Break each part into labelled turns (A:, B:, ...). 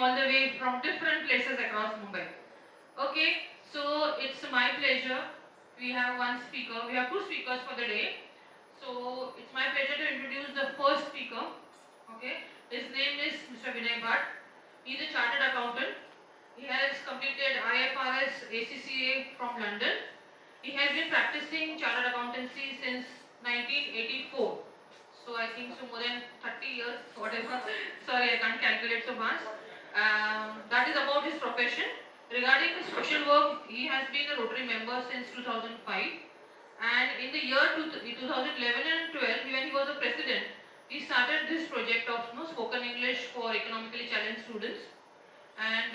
A: all the way from different places across Mumbai. Okay, so it's my pleasure. We have one speaker. We have two speakers for the day. So it's my pleasure to introduce the first speaker. Okay, his name is Mr. Vinay Bhatt. He is a chartered accountant. He has completed IFRS ACCA from London. He has been practicing chartered accountancy since 1984. So I think so more than 30 years, whatever. Sorry, I can't calculate so fast. That is about his profession. Regarding his social work, he has been a Rotary member since 2005. And in the year 2011 and 12, when he was a president, he started this project of spoken English for economically challenged students. And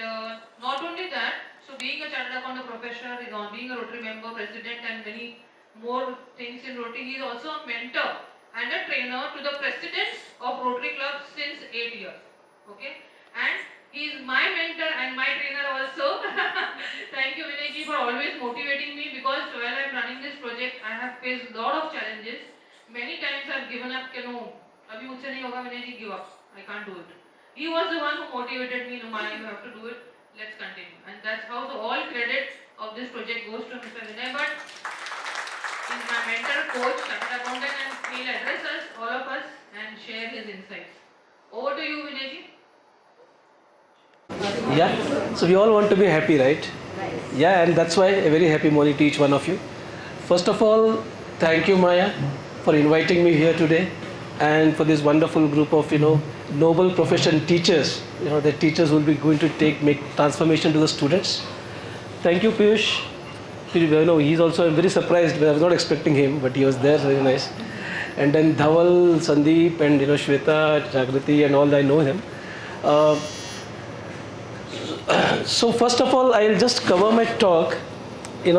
A: not only that, so being a chartered accountant professor, being a Rotary member, president, and many more things in Rotary, he is also a mentor and a trainer to the presidents of Rotary Club since 8 years. Okay, and he is my mentor and my trainer also. Thank you, Vinay ji, for always motivating me, because while I am running this project, I have faced a lot of challenges. Many times I have given up. No, abhi mujhse nahi hoga, Vinay ji, give up. I can't do it. He was the one who motivated me. No, Maya, you have to do it. Let's continue. And that's how the all credit of this project goes to Mr. Vinay Bhatt. He's my mentor, coach, chartered accountant, and he'll address us, all of us, and share his insights. Over to you, Vinay ji.
B: Yeah, so we all want to be happy, right? Yeah, and that's why a very happy morning to each one of you. First of all, thank you, Maya, for inviting me here today, and for this wonderful group of noble profession teachers. The teachers will be going to make transformation to the students. Thank you, Piyush. He's also, I'm very surprised. I was not expecting him, but he was there. Very nice. And then Dhaval, Sandeep, and Shweta, Jagrati, and all, I know him. So first of all, I'll just cover my talk, in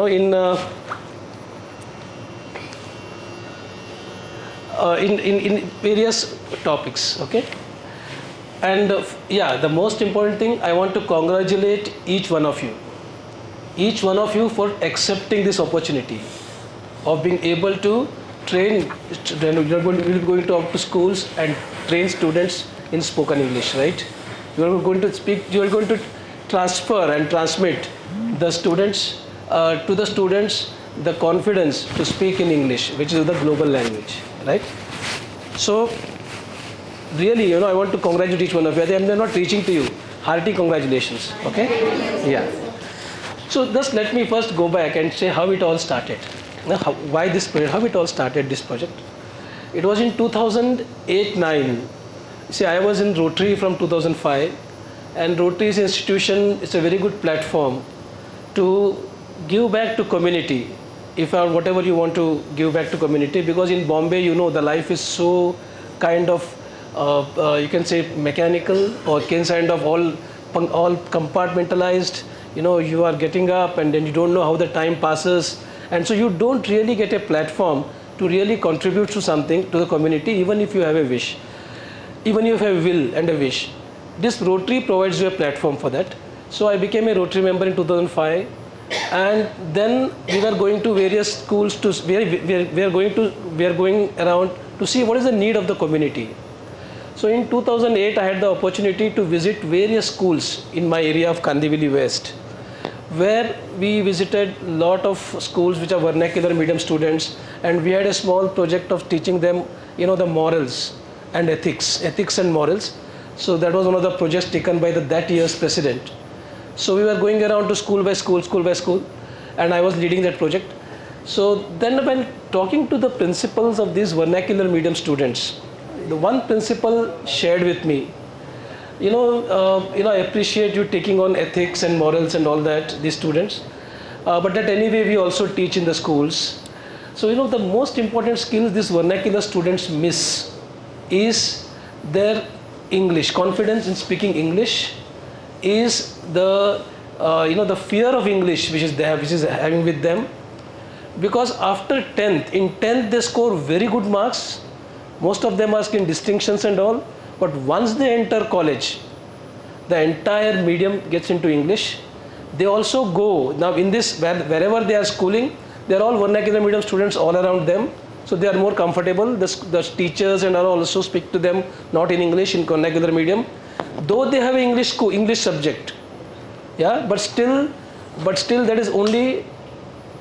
B: various topics. Okay. And the most important thing, I want to congratulate each one of you for accepting this opportunity of being able to train. You're going to out to schools and train students in spoken English, right? You are going to transfer and transmit the students to the students the confidence to speak in English, which is the global language, right? So really, I want to congratulate each one of you. They're not reaching to you. Hearty congratulations. Okay? Yeah. So just let me first go back and say how it all started. Why this project? How it all started, this project? It was in 2008-9. See, I was in Rotary from 2005, and Rotary's institution is a very good platform to give back to community. If whatever you want to give back to community, because in Bombay, the life is so kind of you can say mechanical, or kind of all compartmentalized. You are getting up and then you don't know how the time passes, and so you don't really get a platform to really contribute to something to the community, even if you have a wish, even if you have a will and a wish. This Rotary provides you a platform for that. So I became a Rotary member in 2005, and then we were going to various schools we are going around to see what is the need of the community. So in 2008, I had the opportunity to visit various schools in my area of Kandivali West, where we visited a lot of schools which are vernacular medium students, and we had a small project of teaching them, the morals and ethics and morals. So that was one of the projects taken by that year's president. So we were going around to school by school, and I was leading that project. So then when talking to the principals of these vernacular medium students, the one principal shared with me, I appreciate you taking on ethics and morals and all that, these students, but that anyway we also teach in the schools. So the most important skills these vernacular students miss is their English, confidence in speaking English, is the the fear of English which is having with them, because after 10th, in 10th they score very good marks. Most of them are in distinctions and all, but once they enter college, the entire medium gets into English. They also go now in this, wherever they are schooling, they are all vernacular medium students all around them, so they are more comfortable. The teachers and all also speak to them not in English, in vernacular medium. though they have English subject, yeah, but still that is only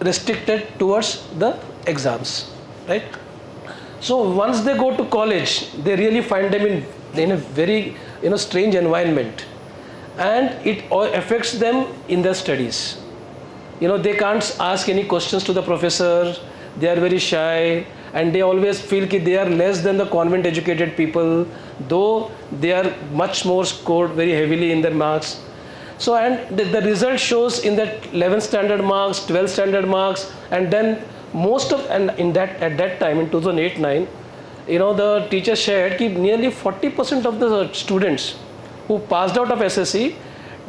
B: restricted towards the exams, right? So once they go to college, they really find them in a very strange environment, and it affects them in their studies. They can't ask any questions to the professor. They are very shy, and they always feel that they are less than the convent educated people, though they are much more scored very heavily in their marks. So, and the result shows in that 11th standard marks, 12th standard marks, and then at that time in 2008-9, the teacher shared that nearly 40% of the students who passed out of SSC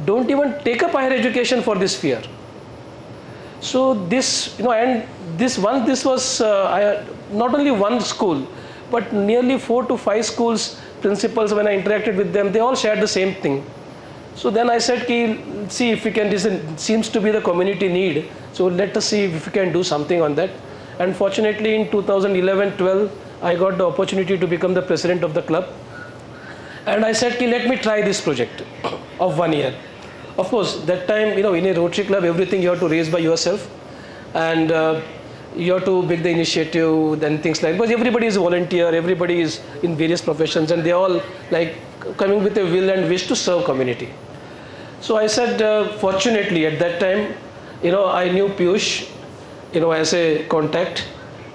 B: don't even take up higher education for this fear. So this, and this was not only one school, but nearly 4 to 5 schools principals. When I interacted with them, they all shared the same thing. So then I said, see if we can, this seems to be the community need. So let us see if we can do something on that. And fortunately in 2011-12, I got the opportunity to become the president of the club. And I said, let me try this project of 1 year. Of course, that time, in a Rotary club, everything you have to raise by yourself. And you have to make the initiative and things like that. Because everybody is a volunteer, everybody is in various professions, and they all like coming with a will and wish to serve community. So I said, fortunately at that time, I knew Piyush, as a contact,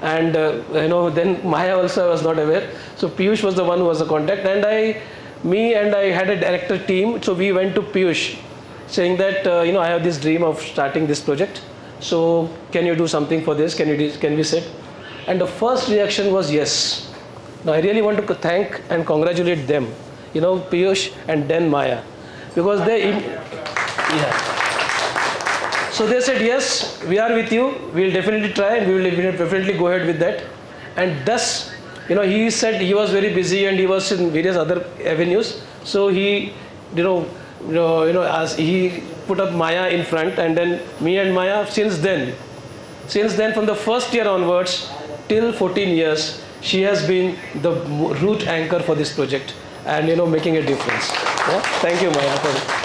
B: and then Maya also I was not aware. So Piyush was the one who was the contact, and I had a director team. So we went to Piyush, saying that I have this dream of starting this project. So can you do something for this? Can we sit? And the first reaction was yes. Now I really want to thank and congratulate them, Piyush and then Maya, because so they said, yes, we are with you. We'll definitely try, and we will definitely go ahead with that. And thus, he said he was very busy and he was in various other avenues. So he, as he put up Maya in front, and then me and Maya, since then from the first year onwards till 14 years, she has been the root anchor for this project and making a difference. Yeah? Thank you, Maya, for it.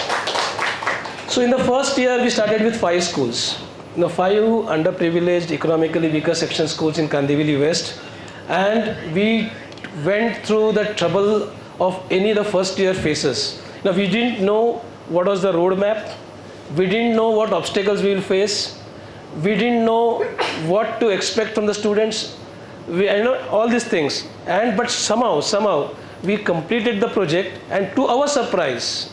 B: So in the first year we started with 5 schools, 5 underprivileged, economically weaker section schools in Kandivali West, and we went through the trouble of any of the first year phases. Now we didn't know what was the roadmap, we didn't know what obstacles we will face, we didn't know what to expect from the students, all these things, but somehow we completed the project, and to our surprise,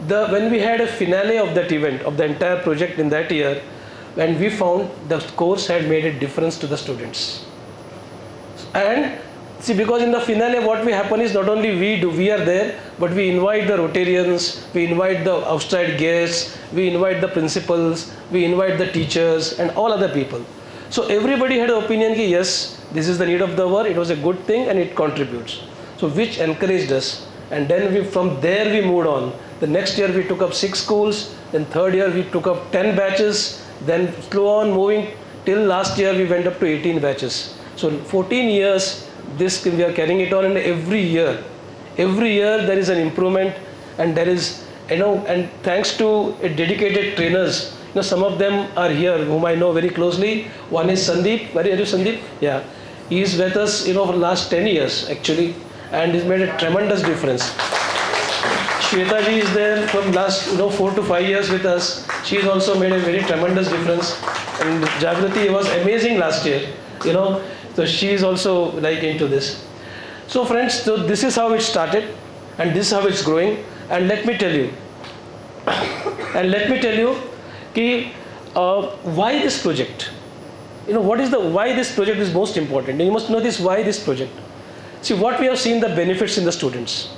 B: when we had a finale of that event, of the entire project in that year, when we found the course had made a difference to the students. And see, because in the finale what we happen is not only we are there, but we invite the Rotarians, we invite the outside guests, we invite the principals, we invite the teachers and all other people. So everybody had an opinion that yes, this is the need of the hour, it was a good thing and it contributes. So which encouraged us, and then from there we moved on. The next year we took up 6 schools, then third year we took up 10 batches, then slow on moving till last year we went up to 18 batches. So 14 years this we are carrying it on, and every year there is an improvement, and there is and thanks to dedicated trainers. Some of them are here whom I know very closely. One is Sandeep. Where are you, Sandeep? Yeah, he is with us for the last 10 years actually, and he's made a tremendous difference. Shweta ji is there from last 4 to 5 years with us. She has also made a very tremendous difference. And Jagrati was amazing last year, so she is also like into this. So friends, so this is how it started, and this is how it's growing. And let me tell you, why this project? Why this project is most important. You must know this, why this project. See, what we have seen the benefits in the students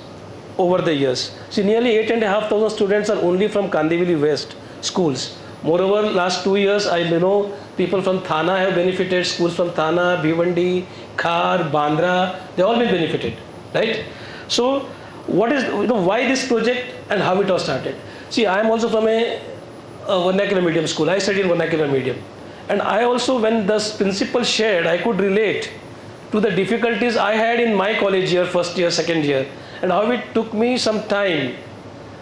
B: over the years. See, nearly 8,500 students are only from Kandivali West schools. Moreover, last 2 years, I know people from Thana have benefited, schools from Thana, Bhivandi, Khar, Bandra, they all been benefited, right? So, what is, why this project and how it was started? See, I am also from a vernacular medium school. I studied in vernacular medium. And I also, when the principal shared, I could relate to the difficulties I had in my college year, first year, second year. and how it took me some time.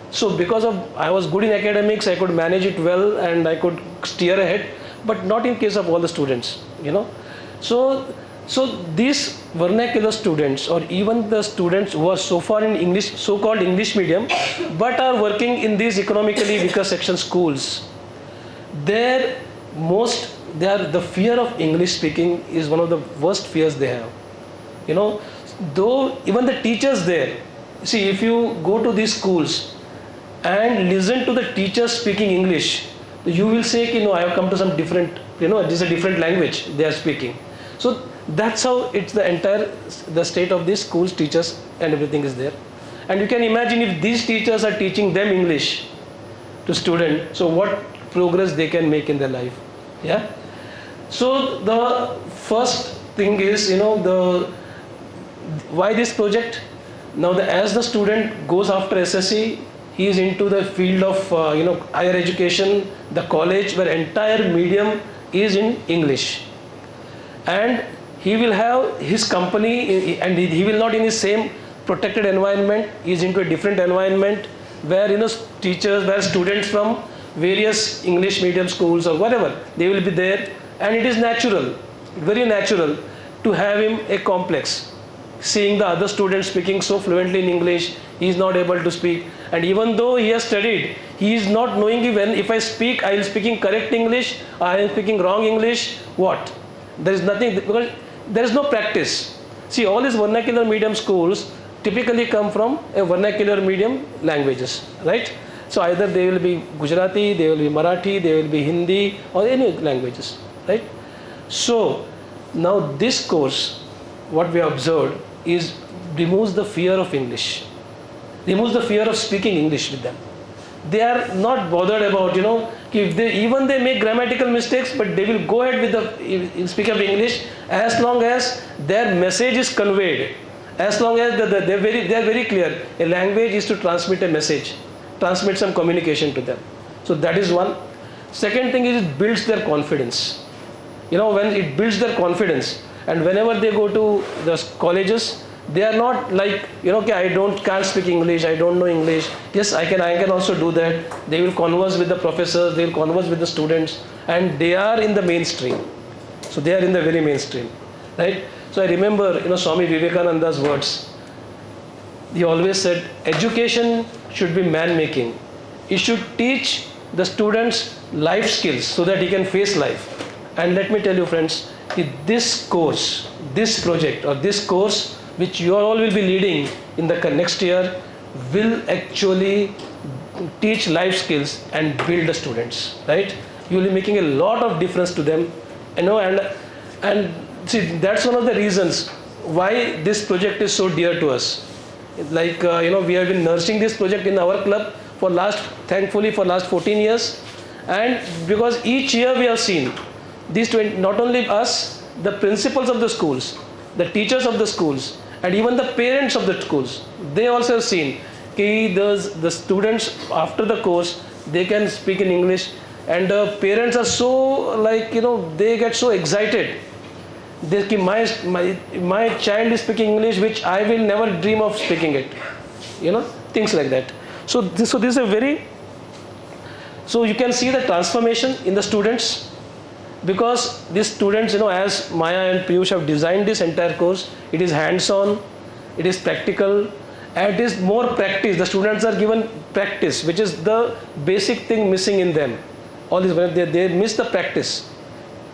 B: So because of I was good in academics, I could manage it well and I could steer ahead, but not in case of all the students, you know. So these vernacular students, or even the students who are so far in English, so-called English medium, but are working in these economically weaker section schools, the fear of English speaking is one of the worst fears they have. You know, though even the teachers there, see, if you go to these schools and listen to the teachers speaking English, you will say, you know, I have come to some different, you know, this is a different language they are speaking. So that's how it's the state of these schools, teachers and everything is there. And you can imagine if these teachers are teaching them English to students, so what progress they can make in their life. Yeah. So the first thing is, you know, why this project? Now as the student goes after SSC, he is into the field of higher education, the college where entire medium is in English, and he will have his company, and he will not in his same protected environment. He is into a different environment where, you know, teachers, where students from various English medium schools or whatever, they will be there, and it is natural, very natural to have him a complex, seeing the other students speaking so fluently in English, he is not able to speak, and even though he has studied, he is not knowing if I speak, I am speaking correct English, or I am speaking wrong English, what? There is nothing, because there is no practice. See, all these vernacular medium schools typically come from a vernacular medium languages, right? So either they will be Gujarati, they will be Marathi, they will be Hindi, or any languages, right? So now this course, what we have observed is removes the fear of English, removes the fear of speaking English with them. They are not bothered about, you know, if they make grammatical mistakes, but they will go ahead with the speaking of English as long as their message is conveyed, as long as they are very clear. A language is to transmit a message, transmit some communication to them. So that is one. Second thing is it builds their confidence. You know, when it builds their confidence, and whenever they go to the colleges, they are not like, you know, okay, can't speak English, I don't know English. Yes, I can also do that. They will converse with the professors, they will converse with the students, and they are in the mainstream. So they are in the very mainstream, right? So I remember, you know, Swami Vivekananda's words. He always said, education should be man-making. It should teach the students life skills so that he can face life. And let me tell you, friends, this course, this project, or this course which you all will be leading in the next year will actually teach life skills and build the students, right? You will be making a lot of difference to them, you know, and see, that's one of the reasons why this project is so dear to us. Like, you know, we have been nursing this project in our club thankfully for last 14 years, and because each year we have seen these 20, not only us, the principals of the schools, the teachers of the schools, and even the parents of the schools, they also have seen the students after the course, they can speak in English, and the parents are so, like, you know, they get so excited. My child is speaking English, which I will never dream of speaking it, you know, things like that. So this is a very, so you can see the transformation in the students, because these students, you know, as Maya and Piyush have designed this entire course, it is hands-on, it is practical, and it is more practice. The students are given practice, which is the basic thing missing in them. All this, they miss the practice,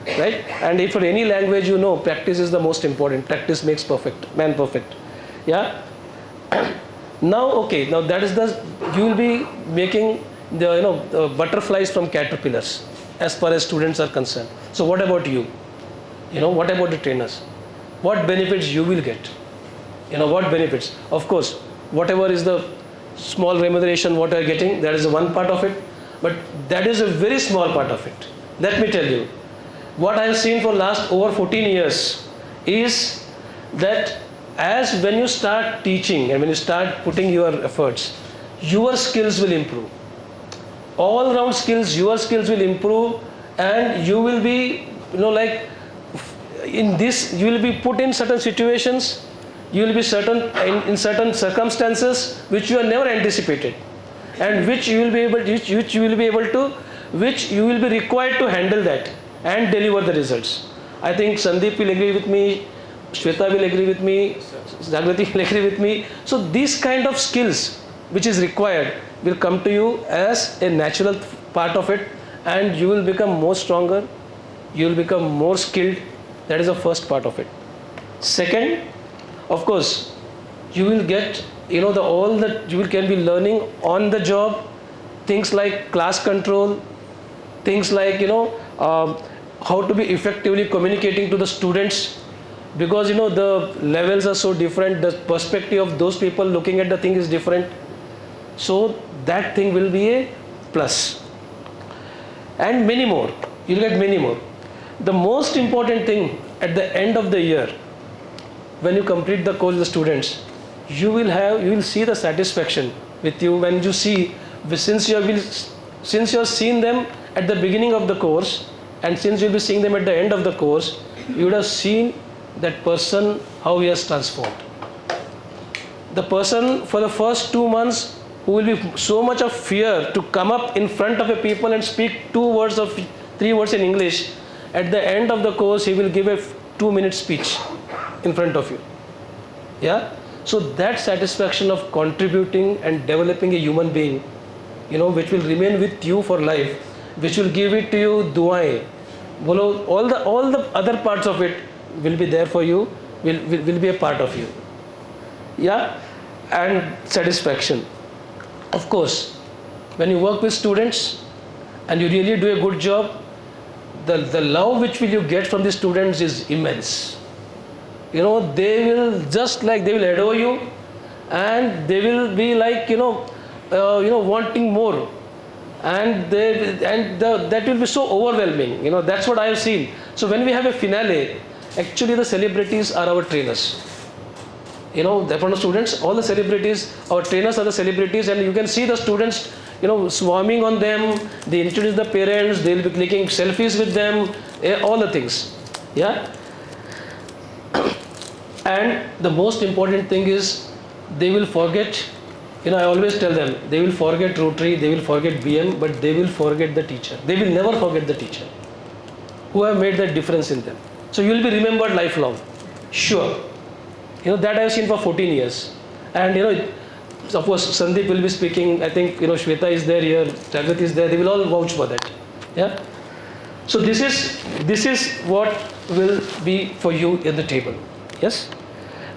B: right? And if for any language, you know, practice is the most important. Practice makes perfect, man perfect. Yeah. Now, okay, now that is you will be making the, you know, the butterflies from caterpillars, as far as students are concerned. So what about you? You know, what about the trainers? What benefits you will get? You know, what benefits? Of course, whatever is the small remuneration what you are getting, that is one part of it, but that is a very small part of it. Let me tell you, what I have seen for last over 14 years is that as when you start teaching and when you start putting your efforts, your skills will improve. All round skills, your skills will improve, and you will be, you know, like in this, you will be put in certain situations You will be certain in certain circumstances which you have never anticipated, and which you will be required to handle that and deliver the results. I think Sandeep will agree with me, Shweta will agree with me, Jagrati will agree with me. So these kind of skills which is required will come to you as a natural part of it, and you will become more stronger, you will become more skilled. That is the first part of it. Second, of course, you will get, you know, can be learning on the job, things like class control, things like, you know, how to be effectively communicating to the students, because, you know, the levels are so different, the perspective of those people looking at the thing is different. So that thing will be a plus. And many more, you'll get many more. The most important thing at the end of the year, when you complete the course with the students, you will see the satisfaction with you when you see, since you have seen them at the beginning of the course, and since you'll be seeing them at the end of the course, you would have seen that person, how he has transformed. The person for the first 2 months who will be so much of fear to come up in front of a people and speak 3 words in English, at the end of the course he will give a 2-minute speech in front of you. Yeah? So that satisfaction of contributing and developing a human being, you know, which will remain with you for life, which will give it to you du'aएं, bolo, all the other parts of it will be there for you, will be a part of you. Yeah? And satisfaction. Of course, when you work with students and you really do a good job, the love which will you get from the students is immense. You know, they will adore you, and they will be like, wanting more, and that will be so overwhelming. You know, that's what I have seen. So when we have a finale, actually the celebrities are our trainers. You know, from the students, all the celebrities, our trainers are the celebrities, and you can see the students, you know, swarming on them. They introduce the parents, they'll be clicking selfies with them, all the things. Yeah. And the most important thing is, they will forget, you know, I always tell them, they will forget Rotary, they will forget BM, but they will forget the teacher. They will never forget the teacher who have made that difference in them. So you will be remembered lifelong. Sure. You know, that I have seen for 14 years. And, you know, suppose Sandeep will be speaking, I think, you know, Shweta is there here, Jagat is there, they will all vouch for that. Yeah. So this is what will be for you in the table. Yes.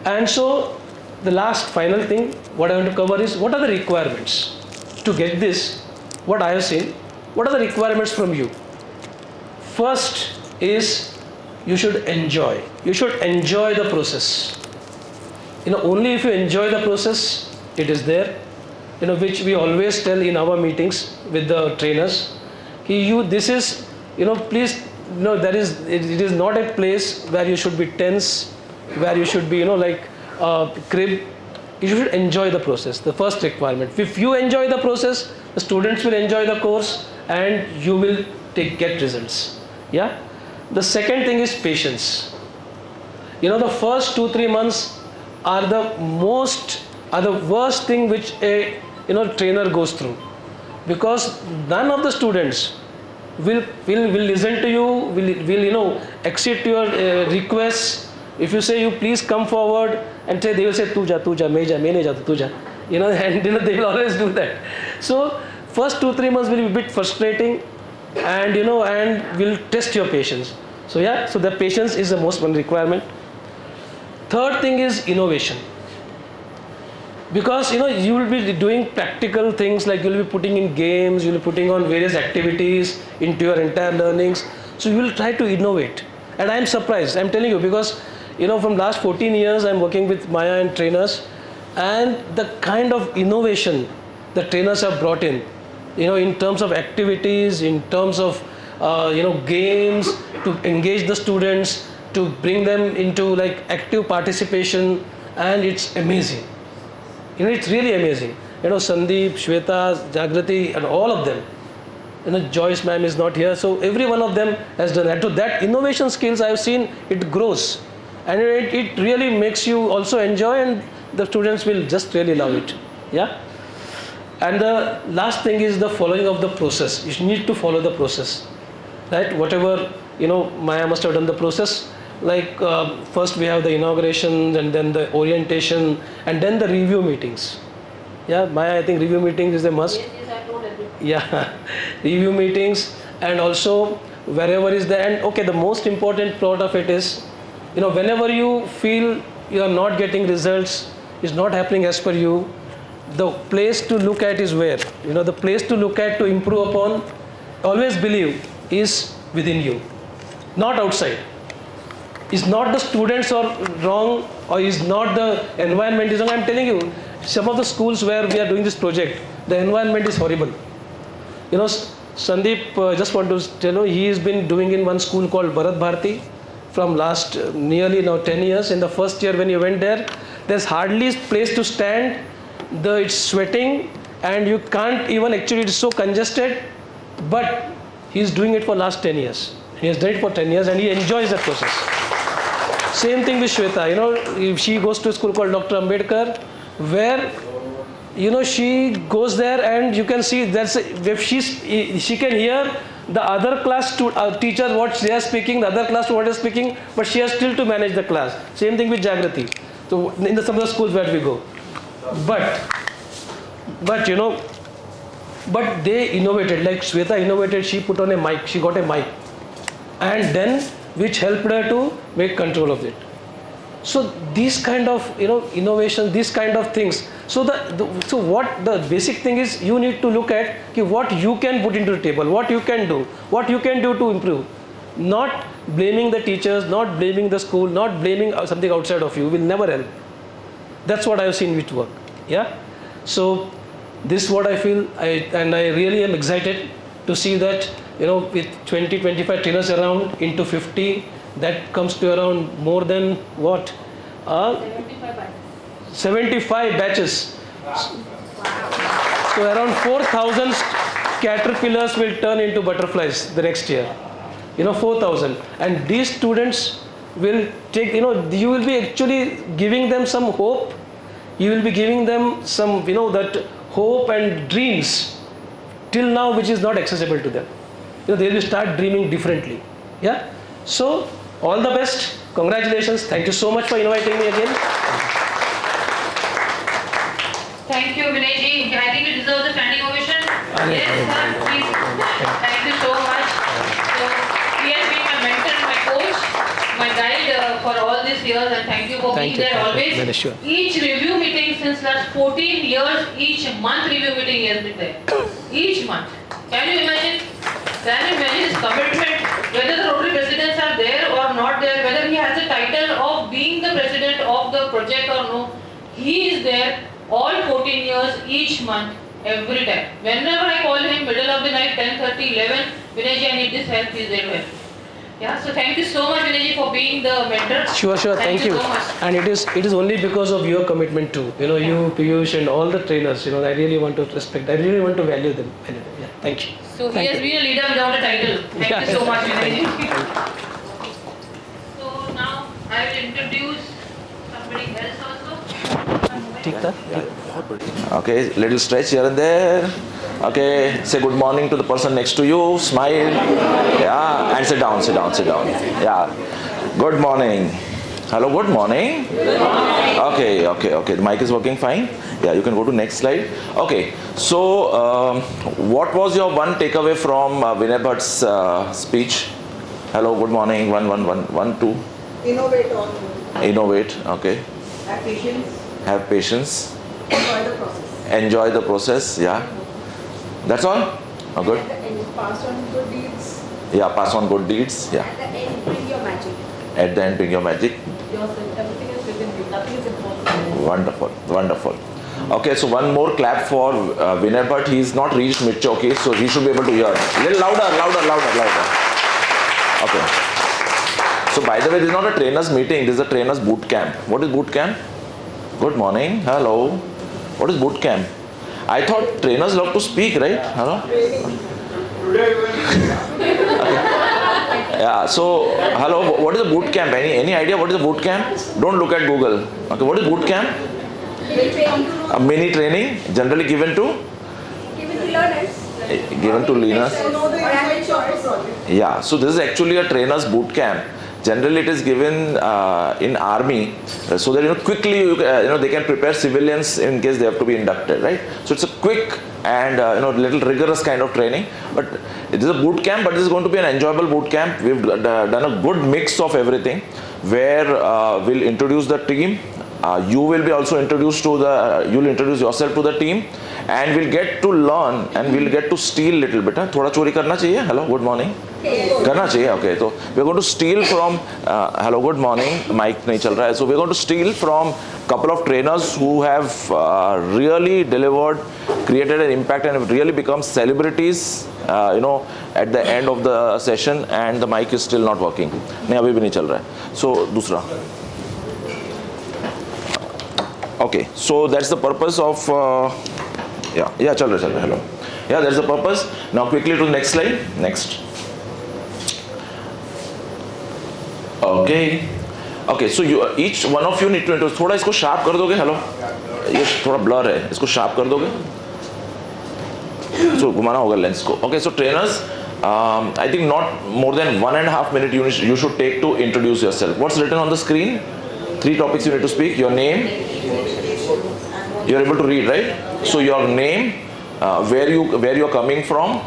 B: And so the last final thing what I want to cover is, what are the requirements to get this, what I have seen, what are the requirements from you. First is, you should enjoy the process. You know, only if you enjoy the process, it is there, you know, which we always tell in our meetings with the trainers. This is, you know, please, you know, it is not a place where you should be tense, where you should be, you know, like crib. You should enjoy the process, the first requirement. If you enjoy the process, the students will enjoy the course, and you will get results. Yeah. The second thing is patience. You know, the first 2-3 months are the worst thing which a, you know, trainer goes through, because none of the students will listen to you, will you know, accept your requests. If you say, you please come forward, and they will say, tu ja, main nahi jata, tu ja. You know, and you know, they will always do that. So first 2-3 months will be a bit frustrating, and you know, and will test your patience. So yeah, so the patience is the most one requirement. Third thing is innovation. Because, you know, you will be doing practical things, like you will be putting in games, you will be putting on various activities into your entire learnings. So you will try to innovate. And I am surprised, I am telling you, because, you know, from last 14 years I am working with Maya and trainers, and the kind of innovation the trainers have brought in, you know, in terms of activities, in terms of you know, games, to engage the students, to bring them into like active participation, and it's amazing. You know, it's really amazing. You know, Sandeep, Shweta, Jagrati, and all of them. You know, Joyce ma'am is not here, so every one of them has done that. So that innovation skills I have seen, it grows, and it really makes you also enjoy, and the students will just really love it. Yeah. And the last thing is the following of the process. You need to follow the process, right? Whatever, Maya must have done the process. Like first we have the inauguration, and then the orientation, and then the review meetings. Yeah, Maya, I think review meetings is a must.
A: Yes, I told everything.
B: Yeah, review meetings, and also wherever is there. And okay, the most important part of it is, whenever you feel you are not getting results, it's not happening as per you, the place to look at is where? The place to look at to improve upon, always believe, is within you, not outside. Is not the students are wrong, or is not the environment is wrong. I'm telling you, some of the schools where we are doing this project, the environment is horrible. Sandeep, just want to tell you, he has been doing in one school called Bharat Bharati from last nearly now 10 years. In the first year when you went there, there's hardly place to stand. It's sweating, and you can't even, actually it's so congested, but he's doing it for last 10 years. He has done it for 10 years, and he enjoys that process. Same thing with Shweta, she goes to a school called Dr. Ambedkar, where she goes there, and you can see that's if she can hear the other class teacher what they are speaking, the other class what is speaking, but she has still to manage the class. Same thing with Jagrati. So in some of the schools where we go, but they innovated, like Shweta innovated. She put on a mic, she got a mic, and then which helped her to make control of it. So these kind of innovation, these kind of things. So what the basic thing is, you need to look at what you can put into the table, what you can do to improve. Not blaming the teachers, not blaming the school, not blaming something outside of you will never help. That's what I have seen with work. Yeah. So this is what I feel, and I really am excited to see that with 20-25 trainers around into 50. That comes to around more than what? 75 batches. So around 4,000 caterpillars will turn into butterflies the next year. 4,000. And these students will take, you will be actually giving them some hope. You will be giving them some, that hope and dreams till now which is not accessible to them. They will start dreaming differently. Yeah. So all the best. Congratulations. Thank you so much for inviting me again.
A: Thank you, Vinayji. I think you deserve the standing ovation. Yes, sir. Please. Thank you so much. So he has been my mentor, my coach, my guide for all these years, and thank you for being there always.
B: Very sure.
A: Each review meeting since last 14 years, each month review meeting he has been there. Each month. Can you imagine? Can you imagine his commitment, whether the Rotary presidents are there or not there, whether he has a title of being the president of the project or no, he is there all 14 years, each month, every time. Whenever I call him, middle of the night, 10:30, 11, Vinayji, I need this help, he is there to help. Yeah, so thank you so much, Vinayji, for being the mentor.
B: Sure, thank you.
A: So much.
B: And it is only because of your commitment too. You, Piyush, and all the trainers, I really want to respect, I really want to value them. Yeah, thank you.
A: So he has been a leader without a title. Thank you so much, Vinayji. So now I will introduce somebody else also.
C: Okay, little stretch here and there. Okay, say good morning to the person next to you, smile. Yeah, and sit down. Yeah, good morning. Hello, good morning. Okay. The mic is working fine. Yeah, you can go to next slide. Okay, so what was your one takeaway from Vinay Bhatt's speech? Hello, good morning. One, two. Innovate. Okay. Have patience. Enjoy the process. Yeah. That's all? Oh, good.
D: And pass on good deeds.
C: Yeah, pass on good deeds. Yeah.
D: At the end, bring your magic.
C: At the end, bring your magic.
D: Everything is within you. Nothing is impossible.
C: Wonderful. Okay, so one more clap for Vinay Bhatt. He's not reached mid-choke, so he should be able to hear. A little louder. Okay. So by the way, this is not a trainers meeting. This is a trainers boot camp. What is boot camp? Good morning. Hello. What is boot camp? I thought trainers love to speak, right? Hello? Yeah, so hello, what is a boot camp? Any idea what is a boot camp? Don't look at Google. Okay, what is boot camp? A mini training generally given to learners. Yeah, so this is actually a trainer's boot camp. Generally, it is given in army, so that quickly they can prepare civilians in case they have to be inducted, right? So it's a quick and little rigorous kind of training. But it is a boot camp, but this is going to be an enjoyable boot camp. We've done a good mix of everything, where we'll introduce the team. You will be also introduced to you'll introduce yourself to the team, and we'll get to learn and we'll get to steal little bit. थोड़ा चोरी करना चाहिए. Hello, good morning. करना चाहिए. Okay, so we're going to steal from. Hello, good morning. Mic नहीं चल रहा है. So we're going to steal from couple of trainers who have really delivered, created an impact, and have really become celebrities. At the end of the session, and the mic is still not working. नहीं अभी भी नहीं चल रहा है. So दूसरा. Okay, so that's the purpose of chal raha hello. Yeah, that's the purpose. Now quickly to the next slide. Next. Okay, so each one of you need to थोड़ा इसको sharp कर दोगे. Hello, ये थोड़ा blur है, इसको sharp कर दोगे. So घुमाना होगा lens को. Okay, so trainers, I think not more than 1.5 minutes you should take to introduce yourself. What's written on the screen? 3 topics you need to speak. Your name. You're able to read, right? So your name, where you're coming from,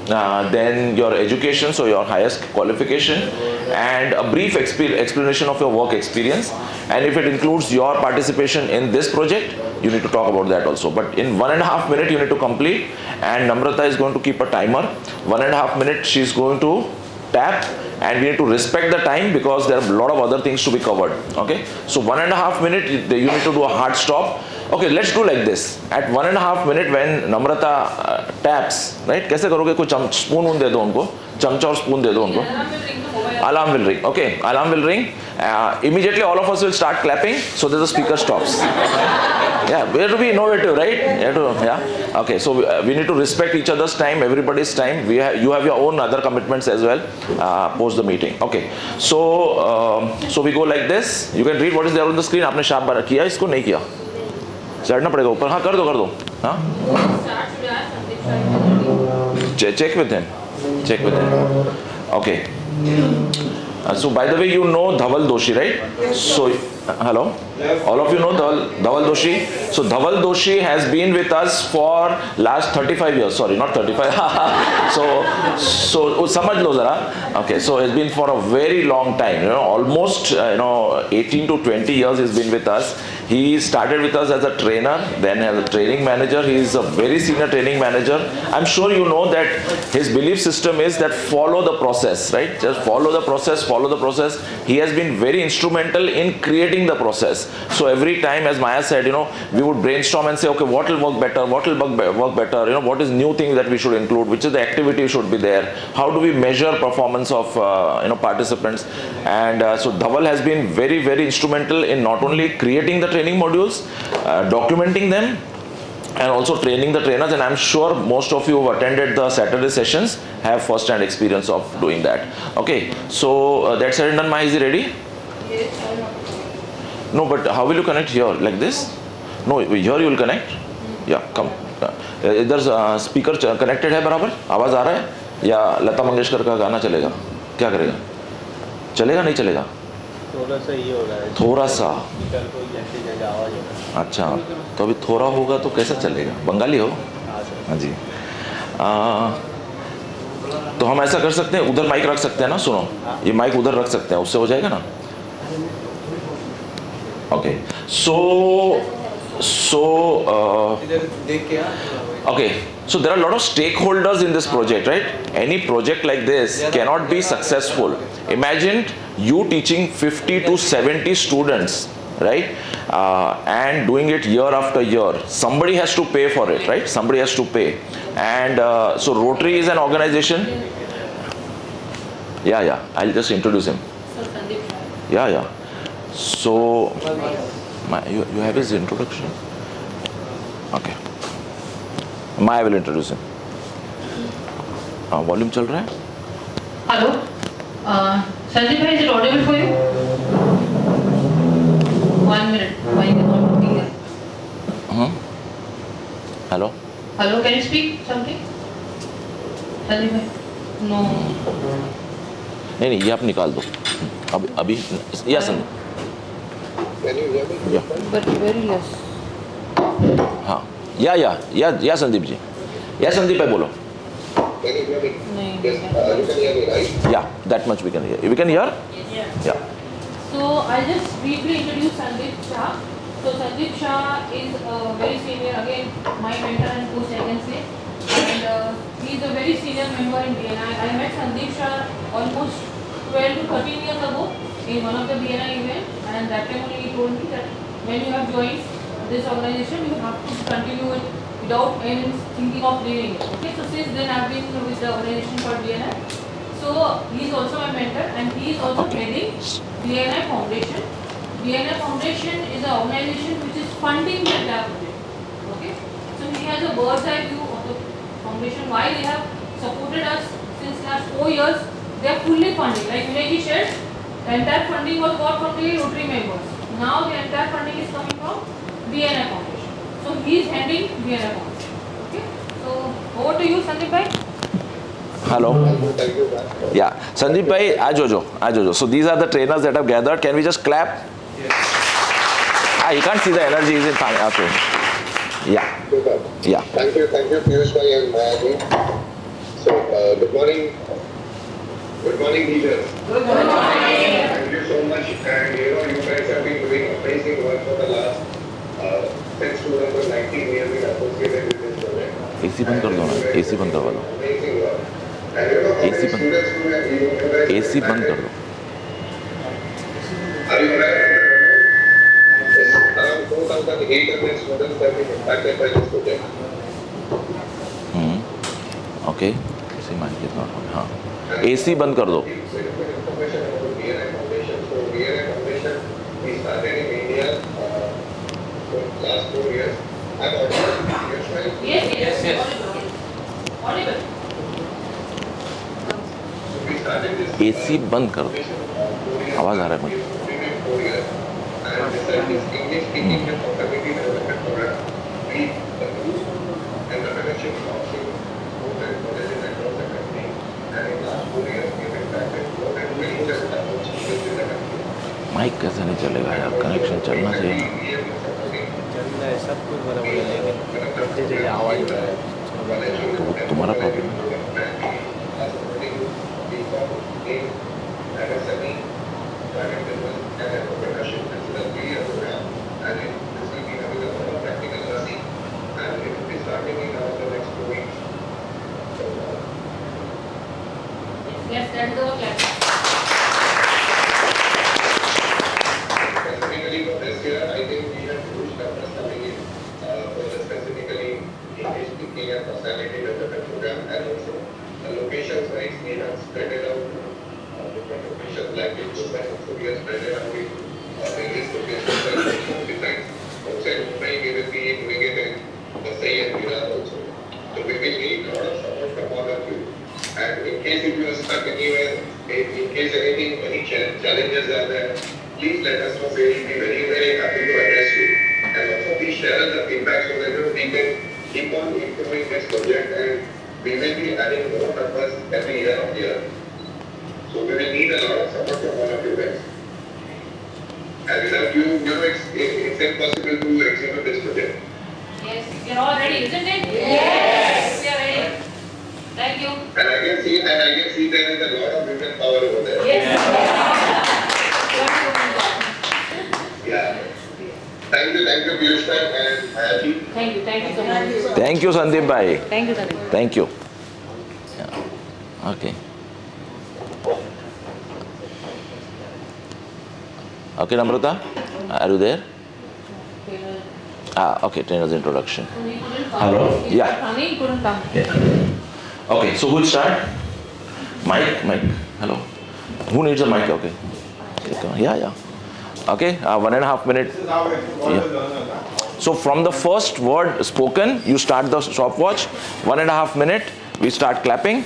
C: then your education, so your highest qualification, and a brief explanation of your work experience. And if it includes your participation in this project, you need to talk about that also. But in 1.5 minutes you need to complete, and Namrata is going to keep a timer. 1.5 minutes she's going to tap, and we need to respect the time because there are a lot of other things to be covered. Okay, so 1.5 minutes you need to do a hard stop. Okay, let's do like this. At 1.5 minutes when Namrata taps, right? कैसे करोगे? कोई spoon दे दो उनको, चमचा और spoon दे दो उनको. Alarm will ring. Okay, alarm will ring. Immediately all of us will start clapping so that the speaker stops. Yeah, we have to be innovative, right? Yeah. Okay, so we need to respect each other's time, everybody's time. You have your own other commitments as well. Post the meeting. Okay, so we go like this. You can read what is there on the screen. आपने sharp बार किया इसको नहीं किया? चढ़ना पड़ेगा ऊपर. हाँ कर दो. हाँ. Check with him. Okay. So by the way, you know Dhaval Doshi, right? So hello, all of you know Dhaval Doshi. So Dhaval Doshi has been with us for last 35 years. Sorry, not 35. so समझ लो जरा. Okay, so it's been for a very long time. Almost 18 to 20 years he's been with us. He started with us as a trainer, then as a training manager. He is a very senior training manager. I'm sure you know that his belief system is that follow the process, right? Just follow the process. He has been very instrumental in creating the process. So every time, as Maya said, we would brainstorm and say, okay, what will work better? What is new thing that we should include? Which is the activity should be there? How do we measure performance of participants? And so Dhaval has been very, very instrumental in not only creating the training modules, documenting them, and also training the trainers. And I'm sure most of you who attended the Saturday sessions have first-hand experience of doing that. Okay, so that's said and done. Maya, is it ready? No, but how will you connect here? Like this? No, here you will connect. Yeah, come. इधर speaker connected है बराबर? आवाज़ आ रहा है? या लता मंगेशकर का गाना चलेगा? क्या करेगा? चलेगा नहीं चलेगा?
E: थोड़ा सा ये हो रहा है.
C: थोड़ा सा.
E: स्पीकर को जैसे जगह आवाज़ हो रहा है.
C: अच्छा, तो अभी थोड़ा होगा तो कैसा चलेगा? बंगाली हो? हाँ जी. तो हम ऐसा कर सकते हैं, उधर माइक रख सकते हैं ना. सुनो, ये माइक उधर रख सकते हैं, उससे हो जाएगा ना. Okay, okay, so there are a lot of stakeholders in this project, right? Any project like this cannot be successful. Imagine you teaching 50 to 70 students, right? And doing it year after year. Somebody has to pay for it, right? Somebody has to pay. And so Rotary is an organization. Yeah, I'll just introduce him. Yeah. So you have his introduction. Okay. I will introduce him. Volume चल रहा है?
A: Hello. Sandeep bhai, is it audible for you? 1 minute. Why is it not working here?
C: Hello?
A: Hello, can you speak something? Sandeep bhai? No.
C: नहीं ये आप निकाल दो अभी या संदीप
A: But very less.
C: हाँ या संदीप जी या संदीप भाई बोलो yeah that much we can hear yeah
A: So I'll just briefly introduce Sandeep Shah. So Sandeep Shah is very senior, again my mentor and coach I can say, and he is a very senior member in BNI. I met Sandeep Shah almost 12 to 13 years ago in one of the BNI events, and that time only he told me that when you have joined this organization, you have to continue it without even thinking of leaving it. Okay, so since then I've been with the organization called BNI. So he is also my mentor, and he is also heading BNI Foundation. BNI Foundation is an organization which is funding the entire project. Okay, so he has a bird's eye view of the foundation. Why they have supported us since last 4 years? They are fully funding. Like Vinay said, the entire funding was got from the Rotary members. Now the entire funding is coming from BNI Foundation. So he is heading BNI Foundation. Okay, so over to you, Sandeep bhai.
C: Hello yeah Sandeep भाई आज हो जो so these are the trainers that have gathered can we just clap you can't see the energy is in okay yeah
F: thank you Piyush bhai and Mayaji. So good morning teachers. Good morning. Thank you so much, and you guys have been doing amazing work for the last since 2019 we have been associated with this project.
C: AC बंद कर दो ना AC बंद करवा दो
F: Amazing work. And you know how many
C: AC
F: students who have you guys
C: AC बंद कर दो
F: Are you aware? Yes, around 4,800 students have been impacted by this project.
C: Okay AC मान के हाँ AC बंद कर दो
F: Information about BNI Foundation. So BNI Foundation, we started in India for last 4 years. I'm audible. Yes, right?
A: Yes. Audible.
F: So we started this
C: AC बंद कर दो आवाज़ आ रहा है मुझे
F: 4 years. And this is English speaking and community development program. We the youth entrepreneurship council both and colleges across the country. And in last 4 years, we have impacted more than 27,000 students in the country.
C: Mic कैसे नहीं चलेगा यार connection चलना चाहिए ना
E: चलना है सब कुछ बराबर है लेकिन जैसे जैसे आवाज़ हो रहा है
C: तो वो तुम्हारा प्रॉब्लम है
A: Yes, that's the class.
F: Specifically for this year, I think we have huge numbers coming in for the specifically English speaking and personality development program, and also the locations wise we have spread it out to different locations like in Mumbai. So we have spread it out in various locations, and also besides outside Mumbai we will be doing it in Vasai and Virar also. So we will need a lot of support from all of you. And in case if you are stuck anywhere, in case any challenges are there, please let us know. We will be very, very happy to address you. And also please share us the feedback so that we can keep on improving this project, and we will be adding more numbers every year on year. So we will need a lot of support from all of you guys. And without you, it's impossible to execute this project.
A: Yes, you're all ready, isn't it? Yes. We are ready. Thank you.
F: And I can see there is a lot of women power over there.
A: Yes.
F: Yeah. Thank you, Piyush bhai and Mayaji.
A: Thank you so much.
C: Thank you Sandeep भाई
A: Thank you, Sandeep.
C: Thank you okay okay Namrata are you there okay trainer's introduction hello yeah
A: He couldn't come.
C: okay so we'll start mic hello who needs a mic okay yeah okay 1.5 minute yeah. So from the first word spoken you start the stopwatch 1.5 minute we start clapping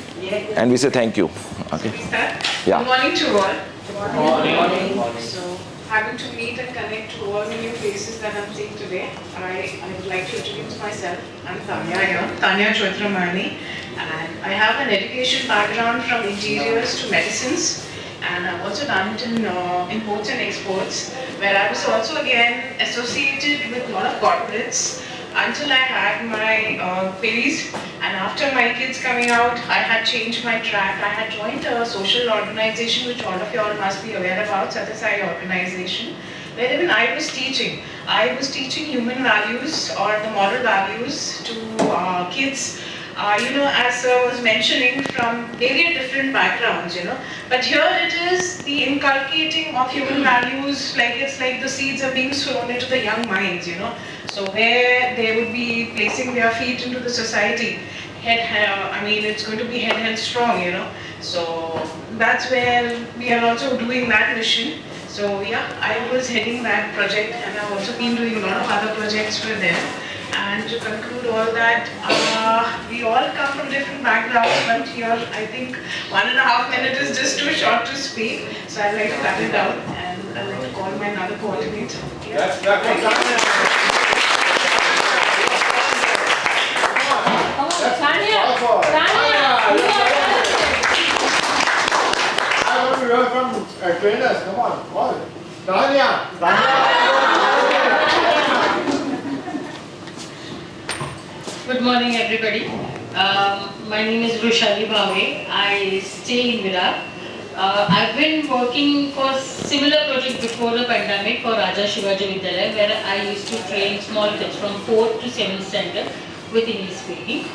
C: and we say thank you Okay.
G: We start?
C: Yeah.
G: Good morning to all. Good morning. So, having to meet and connect to all the new faces that I'm seeing today, I would like to introduce myself. I'm Tanya here, Tanya Chotramani, and I have an education background from interiors to medicines, and I've also done it in imports and exports, where I was also again associated with a lot of corporates until I had my babies, and after my kids coming out, I had changed my track. I had joined a social organization which all of you all must be aware about, Satyasai organization, where even I was teaching. I was teaching human values or the moral values to kids. As I was mentioning, from very different backgrounds, But here it is the inculcating of human values, like it's like the seeds are being sown into the young minds, So where they would be placing their feet into the society, it's going to be head held strong, So that's where we are also doing that mission. So yeah, I was heading that project, and I've also been doing a lot of other projects with them. And to conclude all that, we all come from different backgrounds, but here I think 1.5 minutes is just too short to speak. So I'd like to cut it down, and I'd like to call my another coordinator.
H: I want to hear from trainers. Come on. Tanya.
I: Good morning, everybody. My name is Roshali Bhave. I stay in Virar. I've been working for similar project before the pandemic for Raja Shivaji Vidyalaya, where I used to train small kids from 4th to 7th standard with English speaking.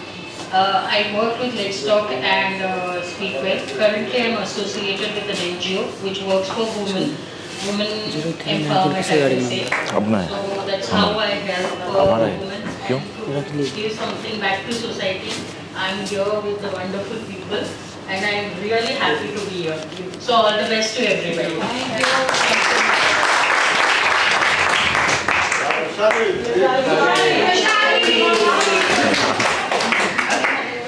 I: I work with Let's Talk and Speak Well. Currently, I'm associated with an NGO which works for women empowerment, I can say. So that's how I help women and to give something back to society. I'm here with the wonderful people, and I'm really happy to be here. So all the best to everybody. Thank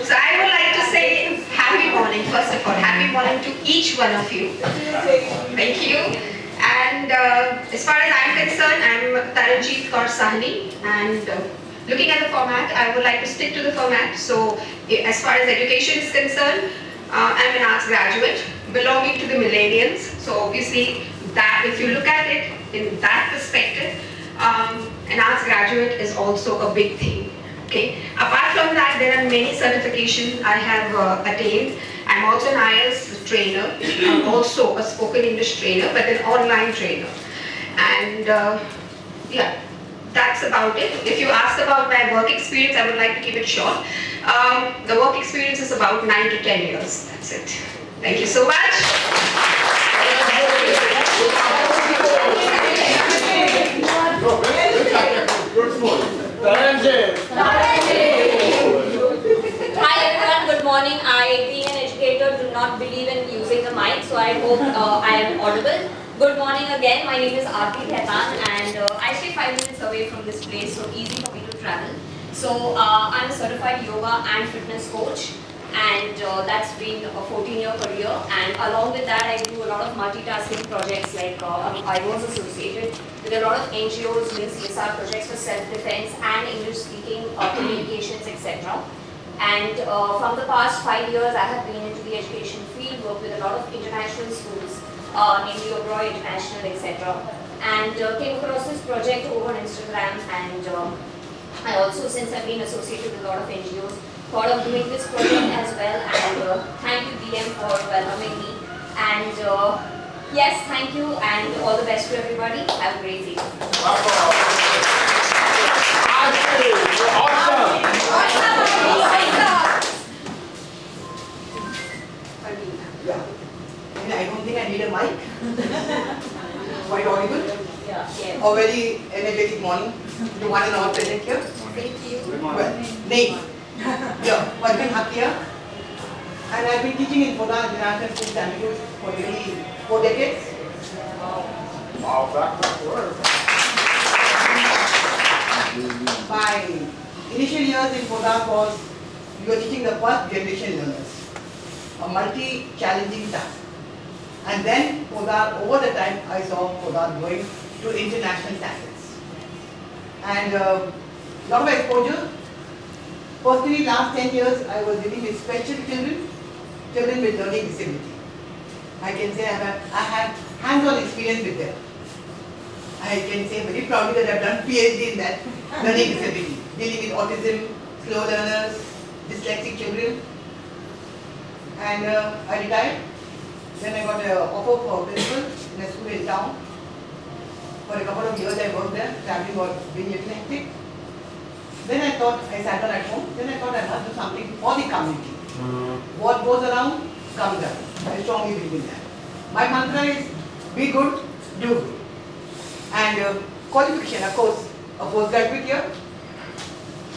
J: So I would like to say happy morning, first of all. Happy morning to each one of you. Thank you. And as far as I'm concerned, I'm Taranjeet Kaur Sahni, and looking at the format, I would like to stick to the format. So as far as education is concerned, I'm an arts graduate belonging to the millennials. So obviously that, if you look at it in that perspective, an arts graduate is also a big thing. Okay. Apart from that, there are many certifications I have attained. I'm also an IELTS trainer. I'm also a spoken English trainer, but an online trainer. And yeah, that's about it. If you asked about my work experience, I would like to keep it short. The work experience is about 9 to 10 years. That's it. Thank you so much.
K: Hi everyone, good morning. I, being an educator, do not believe in using the mic, so I hope I am audible. Good morning again, my name is Aarti Khaitan, and I stay 5 minutes away from this place, so easy for me to travel. So I'm a certified yoga and fitness coach, and that's been a 14-year career, and along with that I do a lot of multitasking projects, like I was associated with a lot of NGOs doing CSR projects for self-defense and English-speaking communications, etc. And from the past 5 years I have been into the education field, worked with a lot of international schools, namely Oberoi International, etc. And came across this project over on Instagram, and I also, since I've been associated with a lot of NGOs, thought of doing this project as well, and thank you DM for welcoming me, and yes, thank you, and all the best to everybody. Have a great day.
L: I don't think I need a mic. Quite audible?
K: Yeah. Yes.
L: A very energetic morning to one and all present here.
K: Thank you.
L: Well, name. Yeah, Varman Hakia. And I've been teaching in Pune International School Language for nearly 4 decades.
H: Wow, back work.
L: My initial years in Pune was we were teaching the first generation learners. a multi-challenging task. And then Podar, over the time, I saw Podar going to international standards. And lot of exposure. Personally, last 10 years, I was dealing with special children, children with learning disability. I can say I have hands-on experience with them. I can say very proudly that I have done PhD in that learning disability, dealing with autism, slow learners, dyslexic children. And I retired. Then I got an offer for principal in a school in town. For a couple of years I worked there, traveling was being little hectic. Then I thought, I sat down at home, then I thought I must do something for the community. What goes around, comes around. I strongly believe in that. My mantra is, be good, do good. And qualification, of course, a postgraduate year.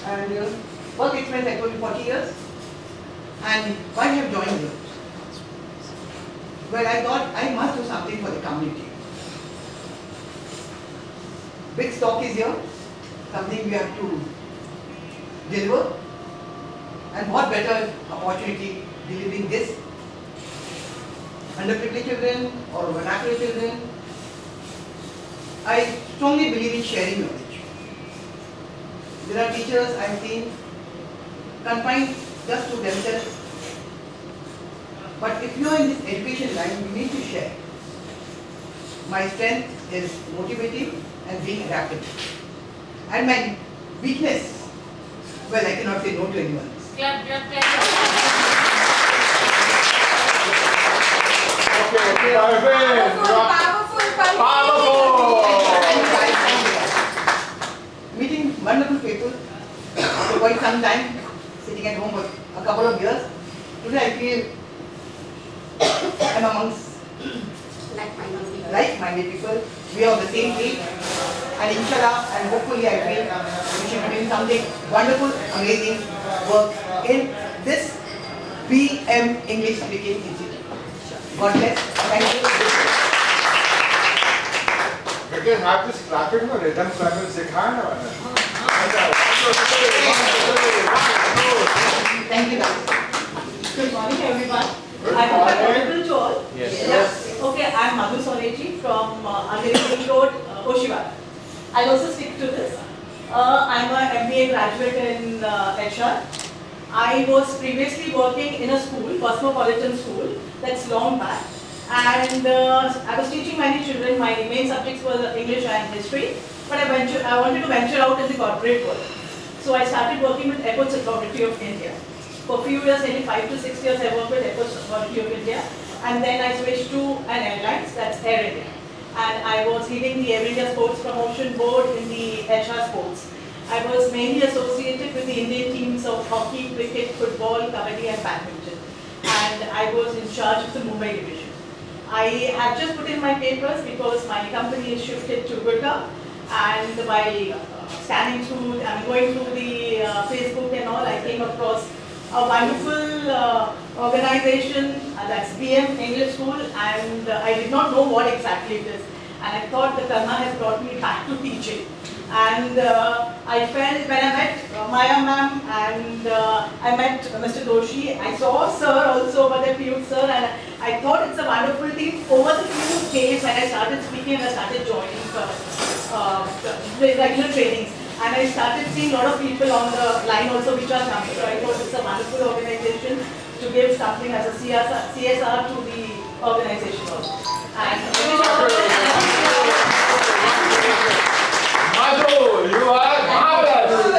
L: And work experience, I told you 40 years. And why have joined here? Well, I thought I must do something for the community. Big stock is here, something we have to deliver. And what better opportunity delivering this? Underprivileged children or vernacular children. I strongly believe in sharing knowledge. There are teachers I've seen confined just to themselves. But if you are in this education line, you need to share. My strength is motivating and being adaptable. And my weakness, well, I cannot say no to anyone. Meeting wonderful people for quite some time, sitting at home for a couple of years. Today I feel I'm amongst like-minded people. We are on the same page. And inshallah, and hopefully I feel we should be doing something wonderful, amazing work in this BM English Speaking Institute. God bless. Thank you.
H: Because आप जिस clapping में rhythm clapping सिखाया ना मैंने.
L: Thank you.
D: Good morning, everyone. I hope I'm audible to all. Yes. Okay, I'm Madhu Soneji from Agri Road, Oshiwara. I'll also stick to this. I'm a MBA graduate in HR. I was previously working in a school, cosmopolitan school, that's long back. And I was teaching many children. My main subjects were English and history. But I wanted to venture out in the corporate world. So I started working with Airports Authority of India. For a few years, maybe 5 to 6 years, I worked with Airports Authority of India. And then I switched to an airlines, that's Air India. And I was leading the Air India Sports Promotion Board in the HR sports. I was mainly associated with the Indian teams of hockey, cricket, football, kabaddi and badminton. And I was in charge of the Mumbai division. I had just put in my papers because my company is shifted to Gurgaon. And by scanning through, going through the Facebook and all, I came across a wonderful organization, that's BM English School, and I did not know what exactly it is. And I thought the karma has brought me back to teaching. And I felt when I met Maya ma'am and I met Mr. Doshi, I saw sir also over there, Piyush sir, and I thought it's a wonderful thing. Over the few days when I started speaking, I started joining regular trainings. And I started seeing a lot of people on the line also which are coming. So I thought it's a wonderful organization to give something as a CSR to the organization also. And
H: Madhu, you are marvelous.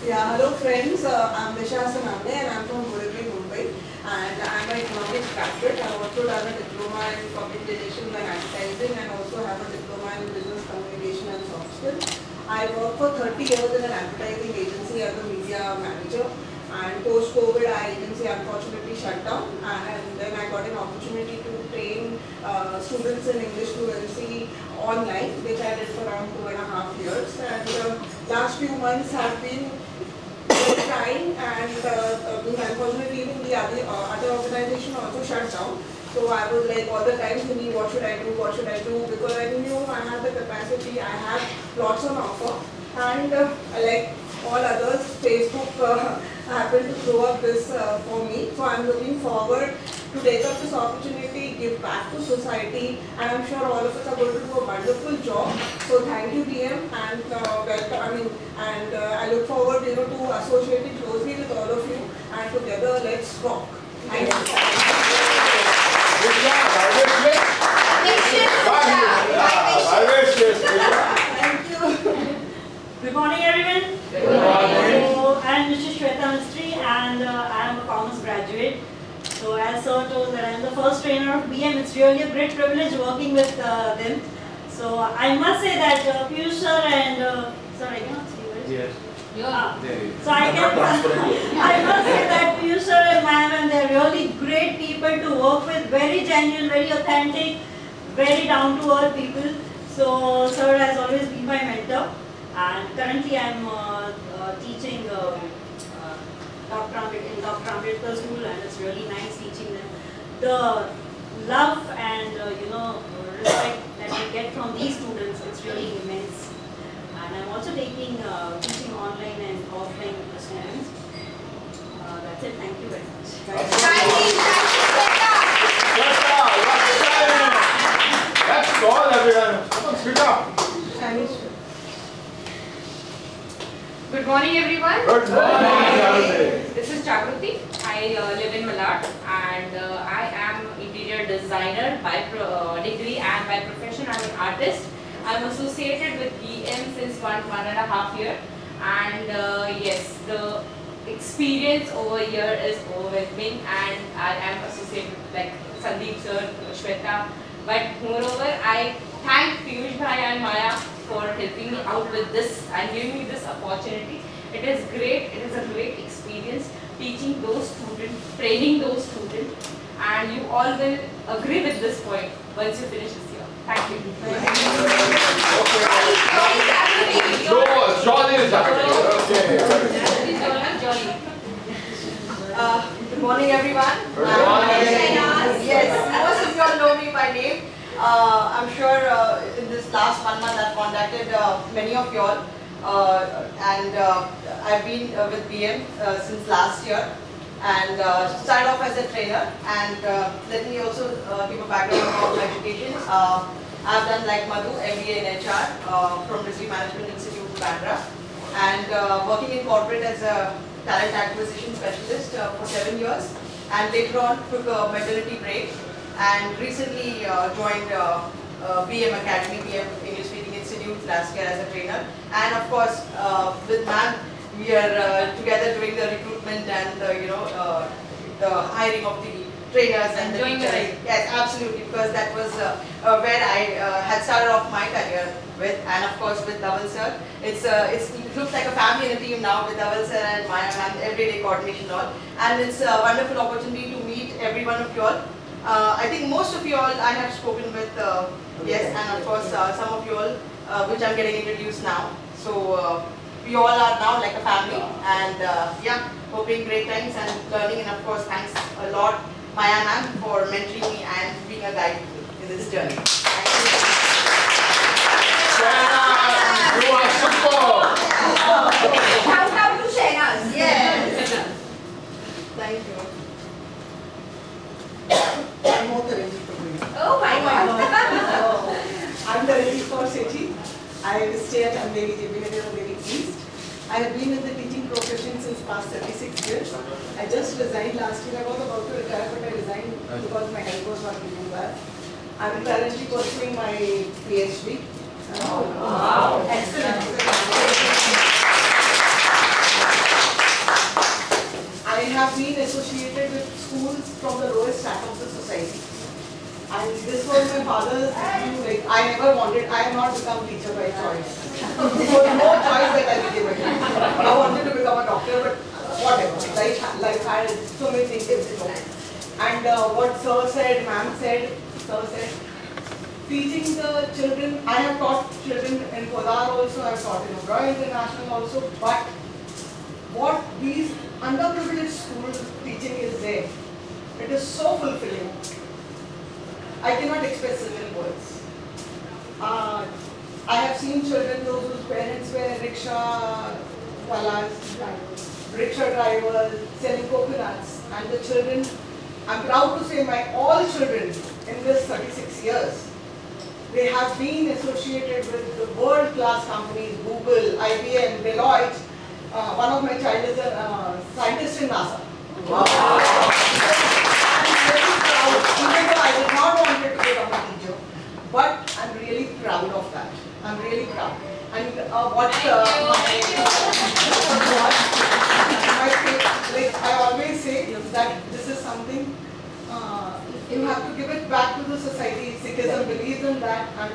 L: Yeah, hello friends. I'm Nisha Sanande and I'm from Borivali, Mumbai. And I'm an economics graduate. I also done a diploma in public relations and advertising and also have a diploma in business communication and soft skills. I worked for 30 years in an advertising agency as a media manager. And post-COVID, our agency unfortunately shut down. And then I got an opportunity to train students in English fluency online, which I did for around 2.5 years. And last few months have been trying, and unfortunately even the other organization also shut down. So I was like all the time thinking, what should I do, because I knew I had the capacity, I had lots on offer, and
M: all others. Facebook happened to throw up this for me. So I'm looking forward to take up this opportunity, give back to society, and I'm sure all of us are going to do a wonderful job. So thank you, DM, and welcome. I look forward, to associating closely with all of you, and together let's rock. Thank you. Thank you.
N: Good morning, everyone. Good morning. So, I am Mr. Shweta Mistry, and I am a commerce graduate. So, as Sir told that I am the first trainer of BM, it's really a great privilege working with them. So, I must say that Piyush sir and sir, I cannot see what is it?
E: Yes.
N: So I must say that Piyush sir and ma'am, they're really great people to work with, very genuine, very authentic, very down to earth people. So sir has always been my mentor, and currently I'm teaching Dr. Ambedkar School, and it's really nice teaching them. The love and respect that we get from these students, it's really immense. And I'm also taking teaching online and offline to the students. That's it. Thank you very much.
H: That's all, everyone. Come on, speak up.
O: Good morning, everyone.
H: Good morning.
O: This is Jagruti. I live in Malad, and I am interior designer by degree and by profession. I'm an artist. I'm associated with BM since one and a half year, and yes, the experience over here is overwhelming, and I am associated with like Sandeep sir, Shweta, but moreover I thank Piyush bhai and Maya for helping me out with this and giving me this opportunity. It is great, it is a great experience teaching those students, training those students, and you all will agree with this point once you finish this year. Thank you.
D: Good morning, everyone.
H: Good morning.
D: Yes, most of you all know me by name. I'm sure in this last 1 month I've contacted many of you all, and I've been with BM since last year, and started off as a trainer. And let me also give a background about my education. I've done like Madhu, MBA in HR from Rizvi Management Institute in Bandra, and working in corporate as a talent acquisition specialist for 7 years, and later on took a maternity break, and recently joined BM Academy, BM English Speaking Institute last year as a trainer. And of course with ma'am, we are together doing the recruitment and the hiring of the trainers and
O: Enjoying
D: the teachers. Yes, absolutely, because that was where I had started off my career with, and of course with Dhaval sir. It looks like a family and a team now with Dhaval sir and Maya ma'am, everyday coordination and all. And it's a wonderful opportunity to meet every one of you all. I think most of you all I have spoken with, yes, and of course some of you all which I'm getting introduced now. So we all are now like a family, and yeah, hoping great times and learning, and of course thanks a lot Maya ma'am for mentoring me and being a guide in this journey. Thank you.
H: You are super!
D: Shout out to Shehnaz. Yes. Thank you.
M: I'm more Taranjeet Kapoor.
D: Oh my God.
M: I'm Taranjeet Kaur Sethi. I stay at Andheri, JB Andheri East. I have been in the teaching profession since past 36 years. I just resigned last year. I was about to retire, but I resigned because my health was not doing well. I'm currently pursuing my PhD.
D: Wow. Excellent.
M: I have been associated with schools from the lowest stack of the society. And this was my father's view. Like, I never wanted, I have not become teacher by choice. There was no choice that I became a teacher. I wanted to become a doctor, but whatever. Life had so many things to go. And what sir said, ma'am said, sir said, teaching the children, I have taught children in Kodar also, I have taught in Oberoi International also, but what these underprivileged schools teaching is there. It is so fulfilling. I cannot express it in words. I have seen children, those whose parents were rickshaw palas, rickshaw drivers, selling coconuts, and the children, I'm proud to say my all children in this 36 years, they have been associated with the world-class companies, Google, IBM, Deloitte. One of my child is a scientist in NASA. Wow. I'm very proud, even though I did not want to become a teacher, but I'm really proud of that. I'm really proud. And I always say that this is something you have to give it back to the society. Sikhism believes in that, and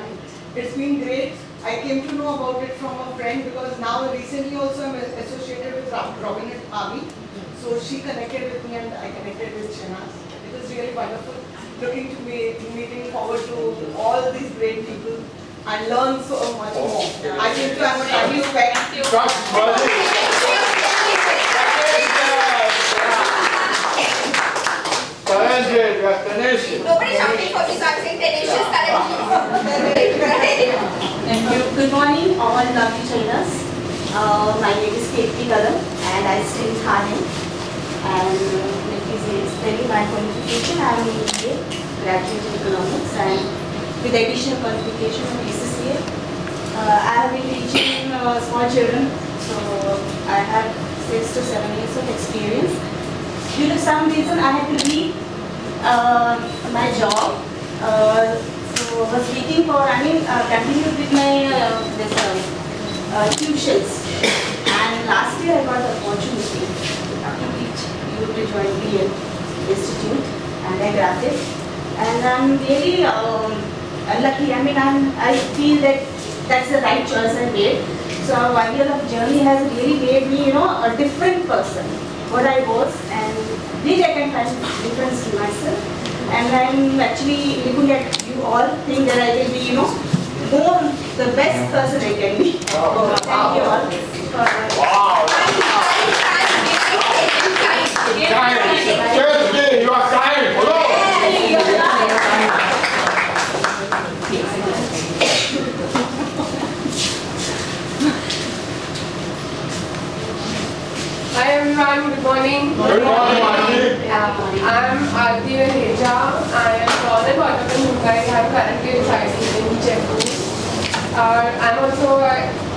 M: it's been great. I came to know about it from a friend because now recently also I'm associated with Robin Hood Army. So she connected with me and I connected with Shenaz. It was really wonderful. Looking to meeting forward to all these great people and learn so much more. I think I'm a tiny speck.
J: Nobody shouting for me, so I'm saying tenacious.
N: Thank you. Good morning, all lovely trainers. My name is Kirti Kalam and I stay in Thane. And let me tell you my qualification. I am in BA, graduate in economics, and with additional qualification in BCCA. I have been teaching small children, so I have 6 to 7 years of experience. Due to some reason, I had to leave my job. So was waiting for, continued with my tuitions. And last year I got the opportunity to teach youth to join BL Institute, and I grabbed it. And I'm really lucky. I feel that that's the right choice I made. So 1 year of journey has really made me, a different person. What I was, and which I can find difference in myself. And I'm actually looking at you all, think that I can be, more the best person I can be. So thank you all.
H: Wow! Seriously, you are kind. Hello.
P: Hi everyone, good morning.
H: Good morning, Aarti.
P: I'm Aarti Reja. I am born and brought up in Mumbai. I'm currently residing in Jaipur. I'm also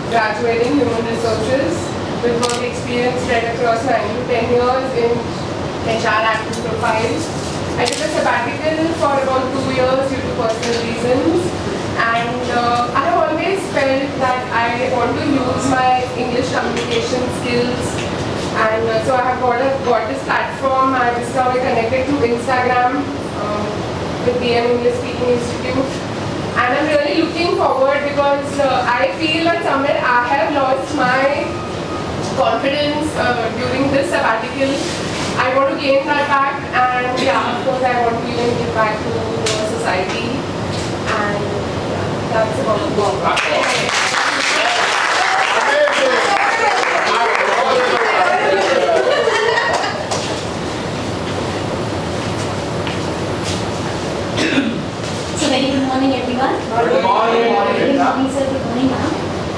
P: graduating human resources with work experience spread across 9 to 10 years in HR active profile. I took a sabbatical for about 2 years due to personal reasons. And I have always felt that I want to use my English communication skills. And so I have got this platform. I just now connected to Instagram with BM English Speaking Institute. And I'm really looking forward because I feel that somewhere I have lost my confidence during this sabbatical. I want to gain that back, and yeah, of course I want to even give back to the society. And yeah, that's about it.
N: So very good morning everyone.
H: Good morning.
N: Good morning sir, good morning ma'am.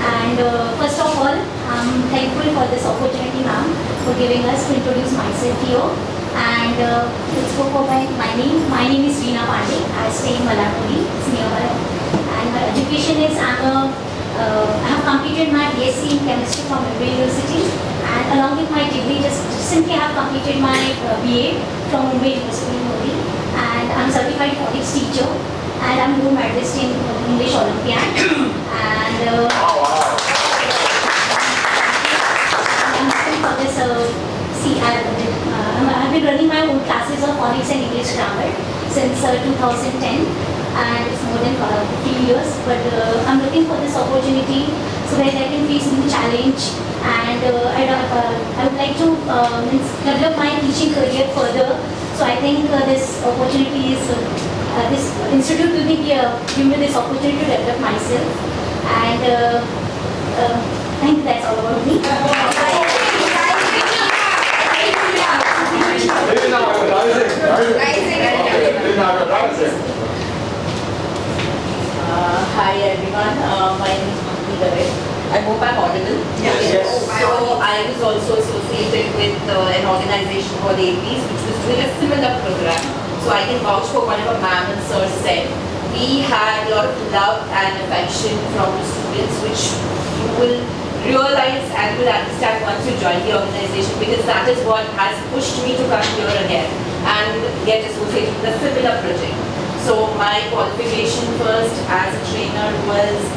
N: And first of all, I'm thankful for this opportunity ma'am for giving us to introduce myself here. And let's go for my name. My name is Reena Pandey. I stay in Malapuri, it's nearby. And my education is I have completed my BSc in chemistry from Mumbai University. And along with my degree, just recently I have completed my BA from Mumbai University. And I'm certified phonics teacher, and I'm gold medalist in English Olympiad. And I'm looking for this. I've been running my own classes of phonics and English grammar since 2010, and it's more than 15 years. But I'm looking for this opportunity so that I can face new challenge, and I would like to develop my teaching career further. So I think this opportunity is, this institute will be give me this opportunity to develop myself. And I think that's all about me.
D: Hi everyone, my name is Bhakti Dave. I hope I'm audible.
L: Yes.
D: So I
Q: I was also associated with an organization called APs, which was doing a similar program. So I can vouch for whatever ma'am and sir said. We had a lot of love and affection from the students, which you will realize and will understand once you join the organization, because that is what has pushed me to come here again and get associated with a similar project. So my qualification first as a trainer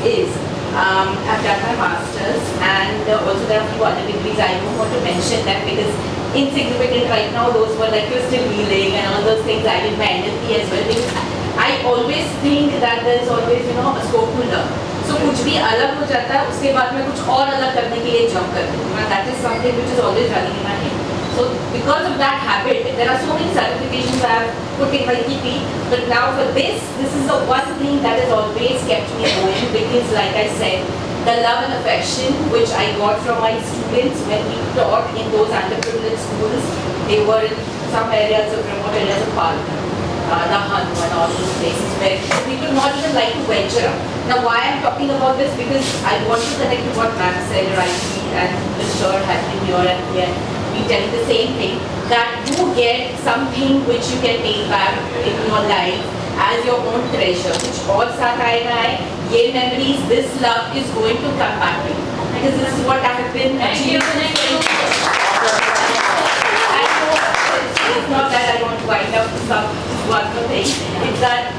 Q: is I've done my masters, and also there are a few other degrees. I don't want to mention them because insignificant right now. Those were like crystal healing and all those things. I did my NLP as well, because I always think that there is always a scope to learn. So कुछ भी अलग हो जाता है, उसके बाद में कुछ और अलग करने के लिए jump करती हूँ. And that is something which is always running in my head. So because of that habit, there are so many certifications I have put in my EP. But now for this is the one thing that has always kept me going, because like I said, the love and affection which I got from my students when we taught in those underprivileged schools, they were in some areas of remote areas of Palna, Nahan and all those places where we could not even like to venture up. Now why I'm talking about this, because I want to connect to what ma'am said rightly, and the sir has been here and here. We telling the same thing, that you get something which you can take back in your life as your own treasure, which और साथ आएगा ये memories, this love is going to come back to you, because this is what I have been achieving. It's not that I want to wind up some one more thing. It's that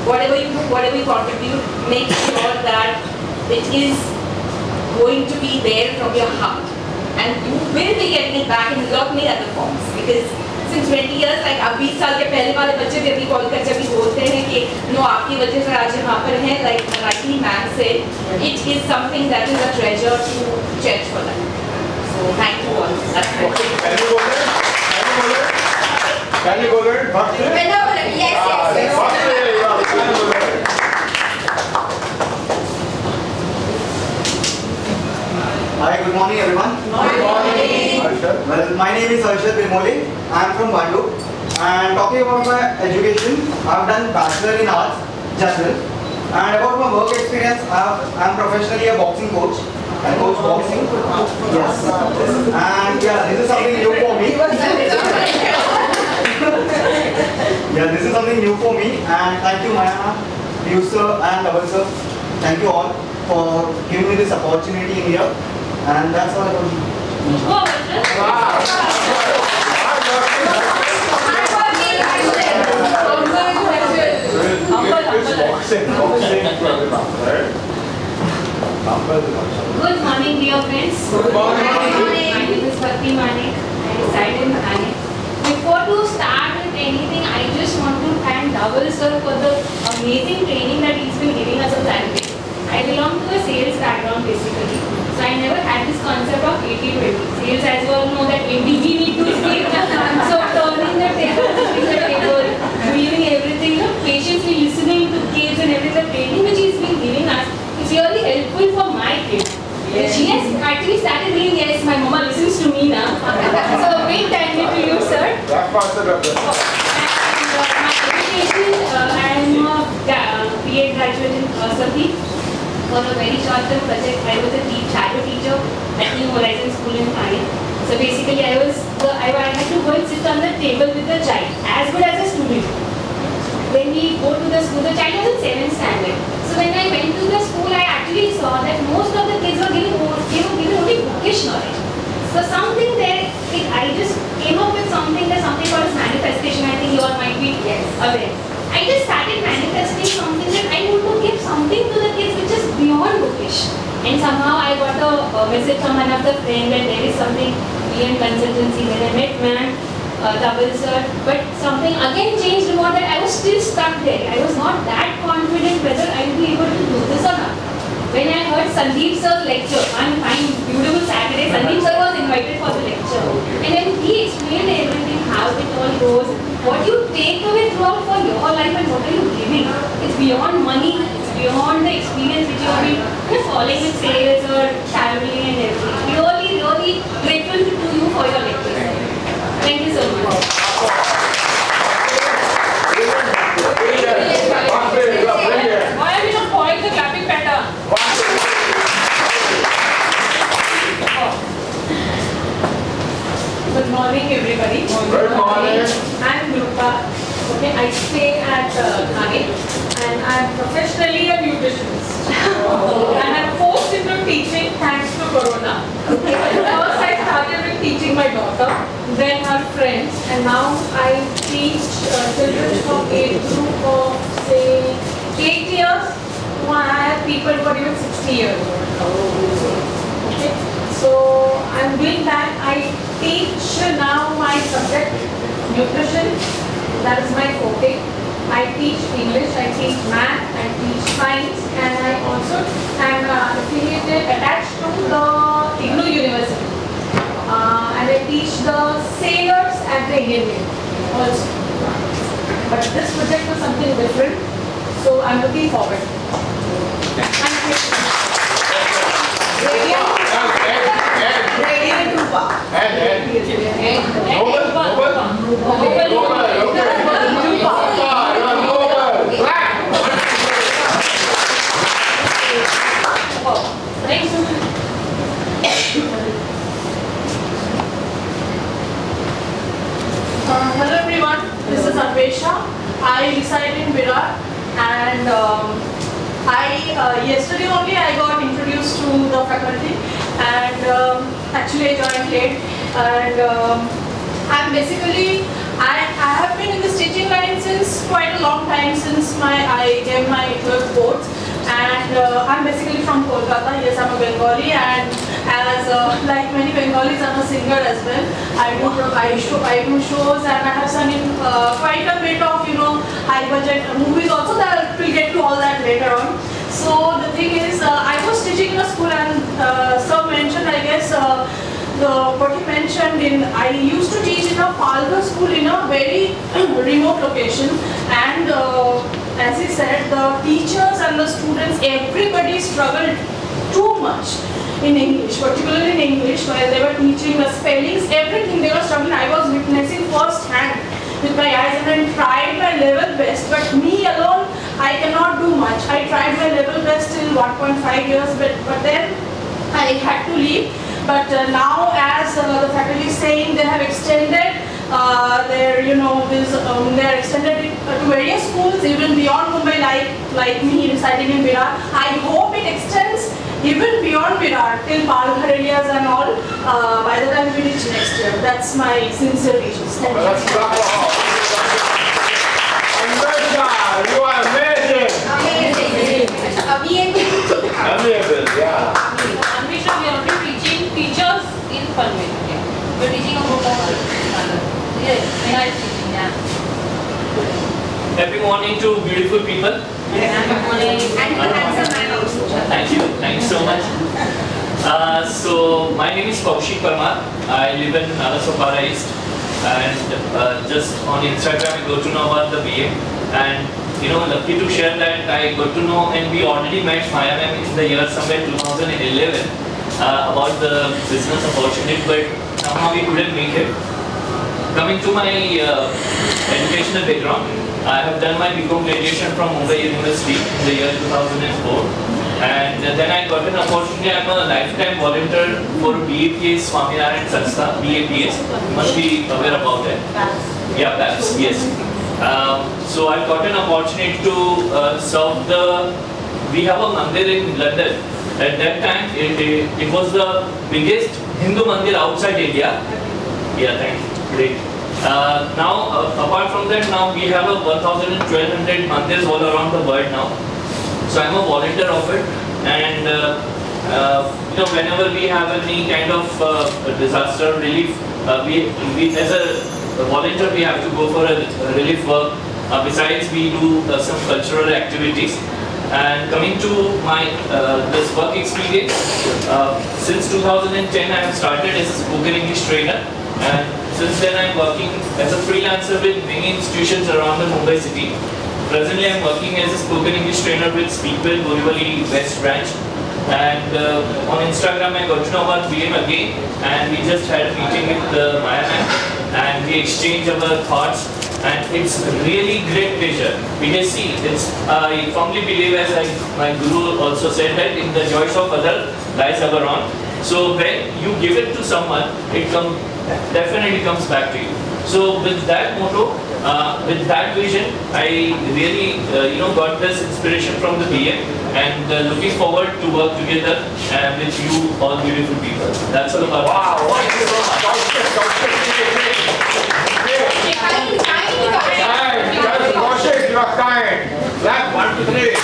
Q: whatever you do, whatever you contribute, make sure that it is going to be there from your heart. And you will be getting it back in a lot many other forms, because since 20 years, like अब 20 साल के पहले वाले बच्चे भी अभी call कर जब भी बोलते हैं कि नो आपकी वजह से आज यहाँ पर हैं, like rightly ma'am said, it is something that is a treasure to cherish for life. So thank you all. That's all.
H: Can you go there?
Q: Yes, yes.
R: Hi, good morning everyone. Good morning. Well, my name is Arshad Bimoli. I am from Bandu. And talking about my education, I have done Bachelor in Arts, General. And about my work experience, I am professionally a boxing coach. I coach boxing. Yes. And yeah, this is something new for me. Yeah, this is something new for me. And thank you, Maya, you sir, and Dhaval sir. Thank you all for giving me this opportunity in here. And that's all I want to do.
I: Good morning, dear friends. Good morning. My name is Bhakti Manik. I reside in Thane. Before to start with anything, I just want to thank Dhaval sir for the amazing training that he's been giving us on Saturday. I belong to a sales background basically. So I never had this concept of 80-20. Sales, as you all know, that 80 we need to speak. So turning the table, flipping the table, doing everything, patiently listening to kids and everything, the training which he's been giving us is really helpful for my kids. Yes. She has actually started doing, yes, my mama listens to me now. So big thank you to you, sir. My education, I am a BA graduate in philosophy. For a very short-term project, I was a shadow teacher at New Horizons School in Thane. So basically, I had to go and sit on the table with the child, as good as a student. When we go to the school, the child was in 7th standard. So when I went to the school, I actually saw that most of the kids were given only bookish knowledge. So something there, I just came up with something called as manifestation. I think you all might be aware. I just started manifesting something that I want to give something to the kids which is beyond bookish. And somehow I got a message from one of the friends that there is something beyond consultancy. When I met ma'am, Dhaval sir, but something again changed more, that I was still stuck there. I was not that confident whether I will be able to do this or not. When I heard Sandeep sir's lecture, one fine, beautiful Saturday, Sandeep sir was invited for the lecture. And then he explained everything, how it all goes, what you take away throughout for your life and what are you giving. It's beyond money, it's beyond the experience which you have been following with sales or traveling and everything. Really, really grateful to you for your lecture. Thank you so much.
A: Why are we not following the clapping pattern?
G: morning, everybody.
H: Good morning.
G: I'm Grupa. Okay, I stay at Thane, and I'm professionally a nutritionist. And I'm forced into teaching thanks to Corona. First, I started with teaching my daughter, then her friends, and now I teach children from age group of say 8 years to I have people who are even 60 years old. Okay, so I'm doing that. I teach now my subject, nutrition. That is my forte. I teach English, I teach math, I teach science, and I also am affiliated, attached to the IGNOU University. And I teach the sailors at the Indian Navy also. But this project is something different, so I'm looking forward.
D: Radiant Rupa. Hello everyone, this is Anvesha. I reside in Virat, and yesterday only I got introduced to the faculty, and actually I joined late, and I have been in this teaching line since quite a long time, since I gave my 12th boards, and I'm basically from Kolkata. Yes, I'm a Bengali, and as like many Bengalis, I'm a singer as well. I do shows, and I have sung in quite a bit of high budget movies also. That we'll get to all that later on. So the thing is, I was teaching in a school, and sir mentioned, I guess, what he mentioned I used to teach in a Palghar school in a very remote location, and as he said, the teachers and the students, everybody struggled too much in English, particularly in English, while they were teaching the spellings, everything they were struggling. I was witnessing first hand with my eyes, and I tried my level best, but me alone, I cannot do much. I tried my level best till 1.5 years, but then I had to leave. But now, as the faculty is saying, they have extended they're extended it to various schools even beyond Mumbai, like me residing in Virat. I hope it extends even beyond Virat till Palghar areas and all by the time we reach next year. That's my sincere wishes. Thank you.
H: You are amazing. Amazing, yeah.
A: Anvesha, we are already teaching teachers in Panvel. We are teaching a group of yes, nice teaching, yeah.
S: Happy morning to beautiful people.
A: Happy morning.
J: And to handsome man also.
S: Thank you. Thanks so much. So my name is Kaushik Parmar. I live in Nalasopara East, and just on Instagram I got to know about the BM, and lucky to share that I got to know, and we already met Maya ma'am in the year somewhere 2011 about the business opportunity, but somehow we couldn't make it. Coming to my educational background, I have done my BCom graduation from Mumbai University in the year 2004, and then I got an opportunity. I'm a lifetime volunteer for BAPS Swaminarayan Sanstha, BAPS, you must be aware about it. Yeah, PAPS, yes. So I got an opportunity to serve we have a mandir in London. At that time, it was the biggest Hindu mandir outside India. Yeah, thank you. Great. Now, apart from that, now we have a 1,200 mandirs all around the world now. So I'm a volunteer of it, and whenever we have any kind of disaster relief, we as a volunteer we have to go for a relief work. Besides, we do some cultural activities. And coming to my this work experience, since 2010 I have started as a spoken English trainer, and since then I am working as a freelancer with many institutions around the Mumbai city. Presently I am working as a spoken English trainer with Speakville, Borivali West branch, and on Instagram I got to know about BM again, and we just had a meeting with Maya ma'am, and we exchanged our thoughts. And it's really great pleasure because see, I firmly believe, as my guru also said, that in the choice of other lies our own. So when you give it to someone, it definitely comes back to you. So with that motto, with that vision, I really got this inspiration from the BM, and looking forward to work together with you all beautiful people. That's all about. Wow! Thank you so much.
H: Kaushik, you are kind. Clap, 1, 2, 3.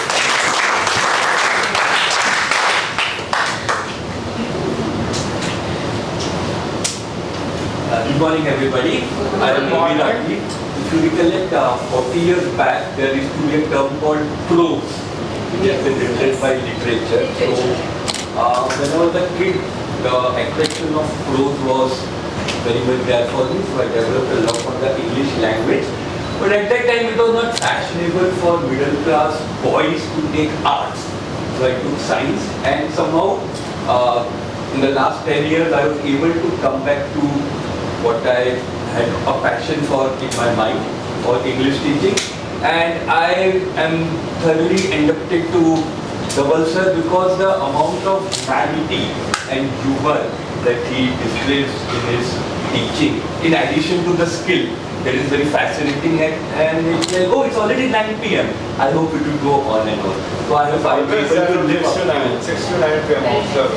T: Good morning, everybody. I am Naveen Raki. If you recollect, 40 years back, there used to be a term called prose, which has been written by literature. So, when I was a kid, the attraction of prose was very much there for me. So, I developed a love for the English language. But at that time, it was not fashionable for middle class boys to take arts. So, I took science, and somehow, in the last 10 years, I was able to come back to what I had a passion for in my mind, for English teaching. And I am thoroughly indebted to Dhaval sir because the amount of vanity and humor that he displays in his teaching, in addition to the skill, that is very fascinating. And it's like, oh, it's already 9 p.m. I hope it will go on and on. So I hope I'll be able to live up to it.
H: 6 to 9 p.m. also.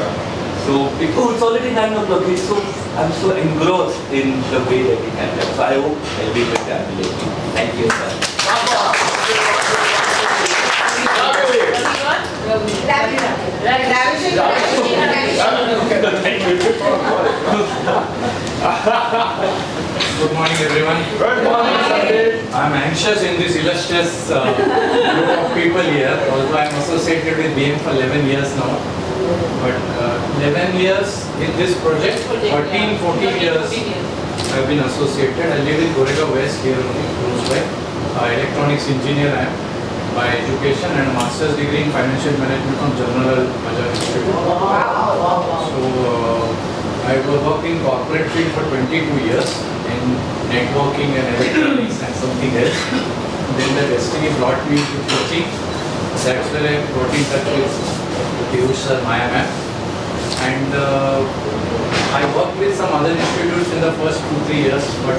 T: So, it's already 9 o'clock, so I'm so engrossed in the way that he handles. So I hope I'll be able to handle it. Thank you, sir.
U: Good morning, everyone. Good morning, Sandeep. I'm anxious in this illustrious group of people here, although I'm associated with BM for 11 years now. But 11 years in this project, 13, 14 years I've been associated. I live in Goregaon West here only, close by. Electronics engineer I am by education, and a master's degree in financial management from General Bazaar Institute. So I worked in corporate field for 22 years in networking and electronics and something else. Then the destiny brought me to coaching. That's where I got in touch with Piyush sir, Maya ma'am. And I worked with some other institutes in the first 2-3 years, but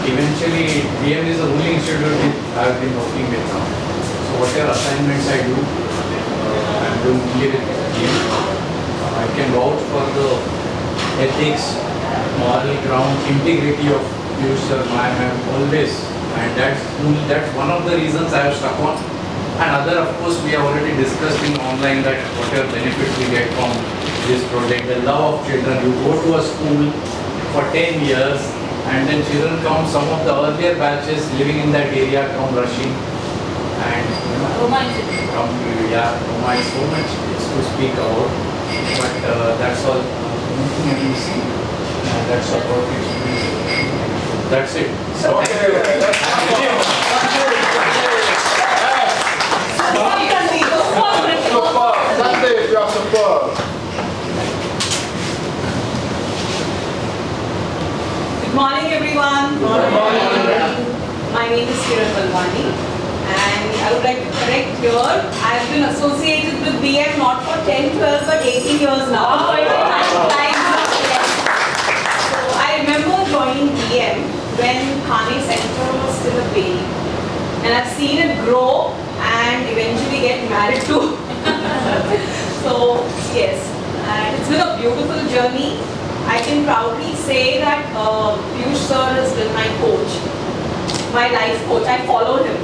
U: eventually BM is the only institute I've been working with now. So whatever assignments I do, I'm doing only with BM. I can vouch for the ethics, moral ground, integrity of Piyush sir, Maya ma'am, always. And that's one of the reasons I have stuck on. And other, of course, we have already discussed in online that whatever benefits we get from this project, the love of children. You go to a school for 10 years and then children come, some of the earlier batches living in that area come rushing. And Roma is so much to speak about. But that's all. That's about it. That's it. So,
H: Sandeep, you are superb.
D: Good morning, everyone. Good morning. My name is Kiran Balwani, and I would like to correct here. I've been associated with BM not for 10, 12, but 18 years now. So I remember joining BM when Thane Center was still a baby, and I've seen it grow and eventually get married to. So yes, and it's been a beautiful journey. I can proudly say that Piyush sir has been my coach, my life coach. I follow him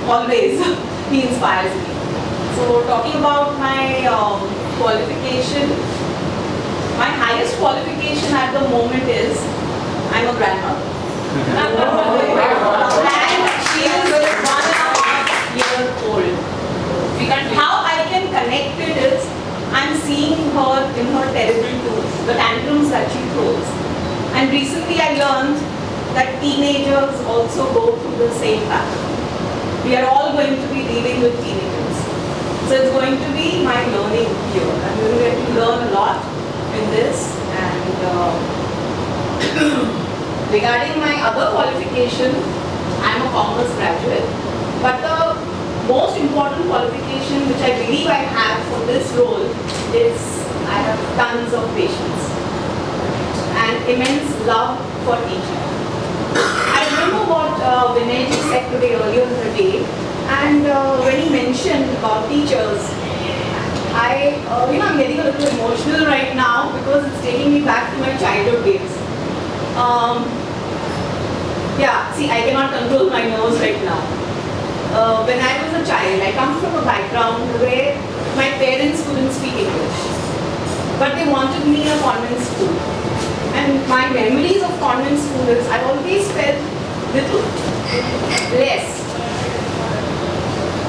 D: always. He inspires me. So talking about my qualification, my highest qualification at the moment is I'm a grandmother. And she is 1.5 years old. How I can connect it is I'm seeing her in her terrible twos, the tantrums that she throws. And recently I learned that teenagers also go through the same pattern. We are all going to be dealing with teenagers. So it's going to be my learning here. I'm going to get to learn a lot in this. And regarding my other qualification, I'm a commerce graduate. But the most important qualification which I believe I have for this role is I have tons of patience. And
B: immense love for teaching. I remember what Vinay ji said today earlier in the day, and when he mentioned about teachers, I'm getting a little emotional right now because it's taking me back to my childhood days. I cannot control my nerves right now. When I was a child, I come from a background where my parents couldn't speak English, but they wanted me in a convent school. And my memories of convent school is I always felt little less.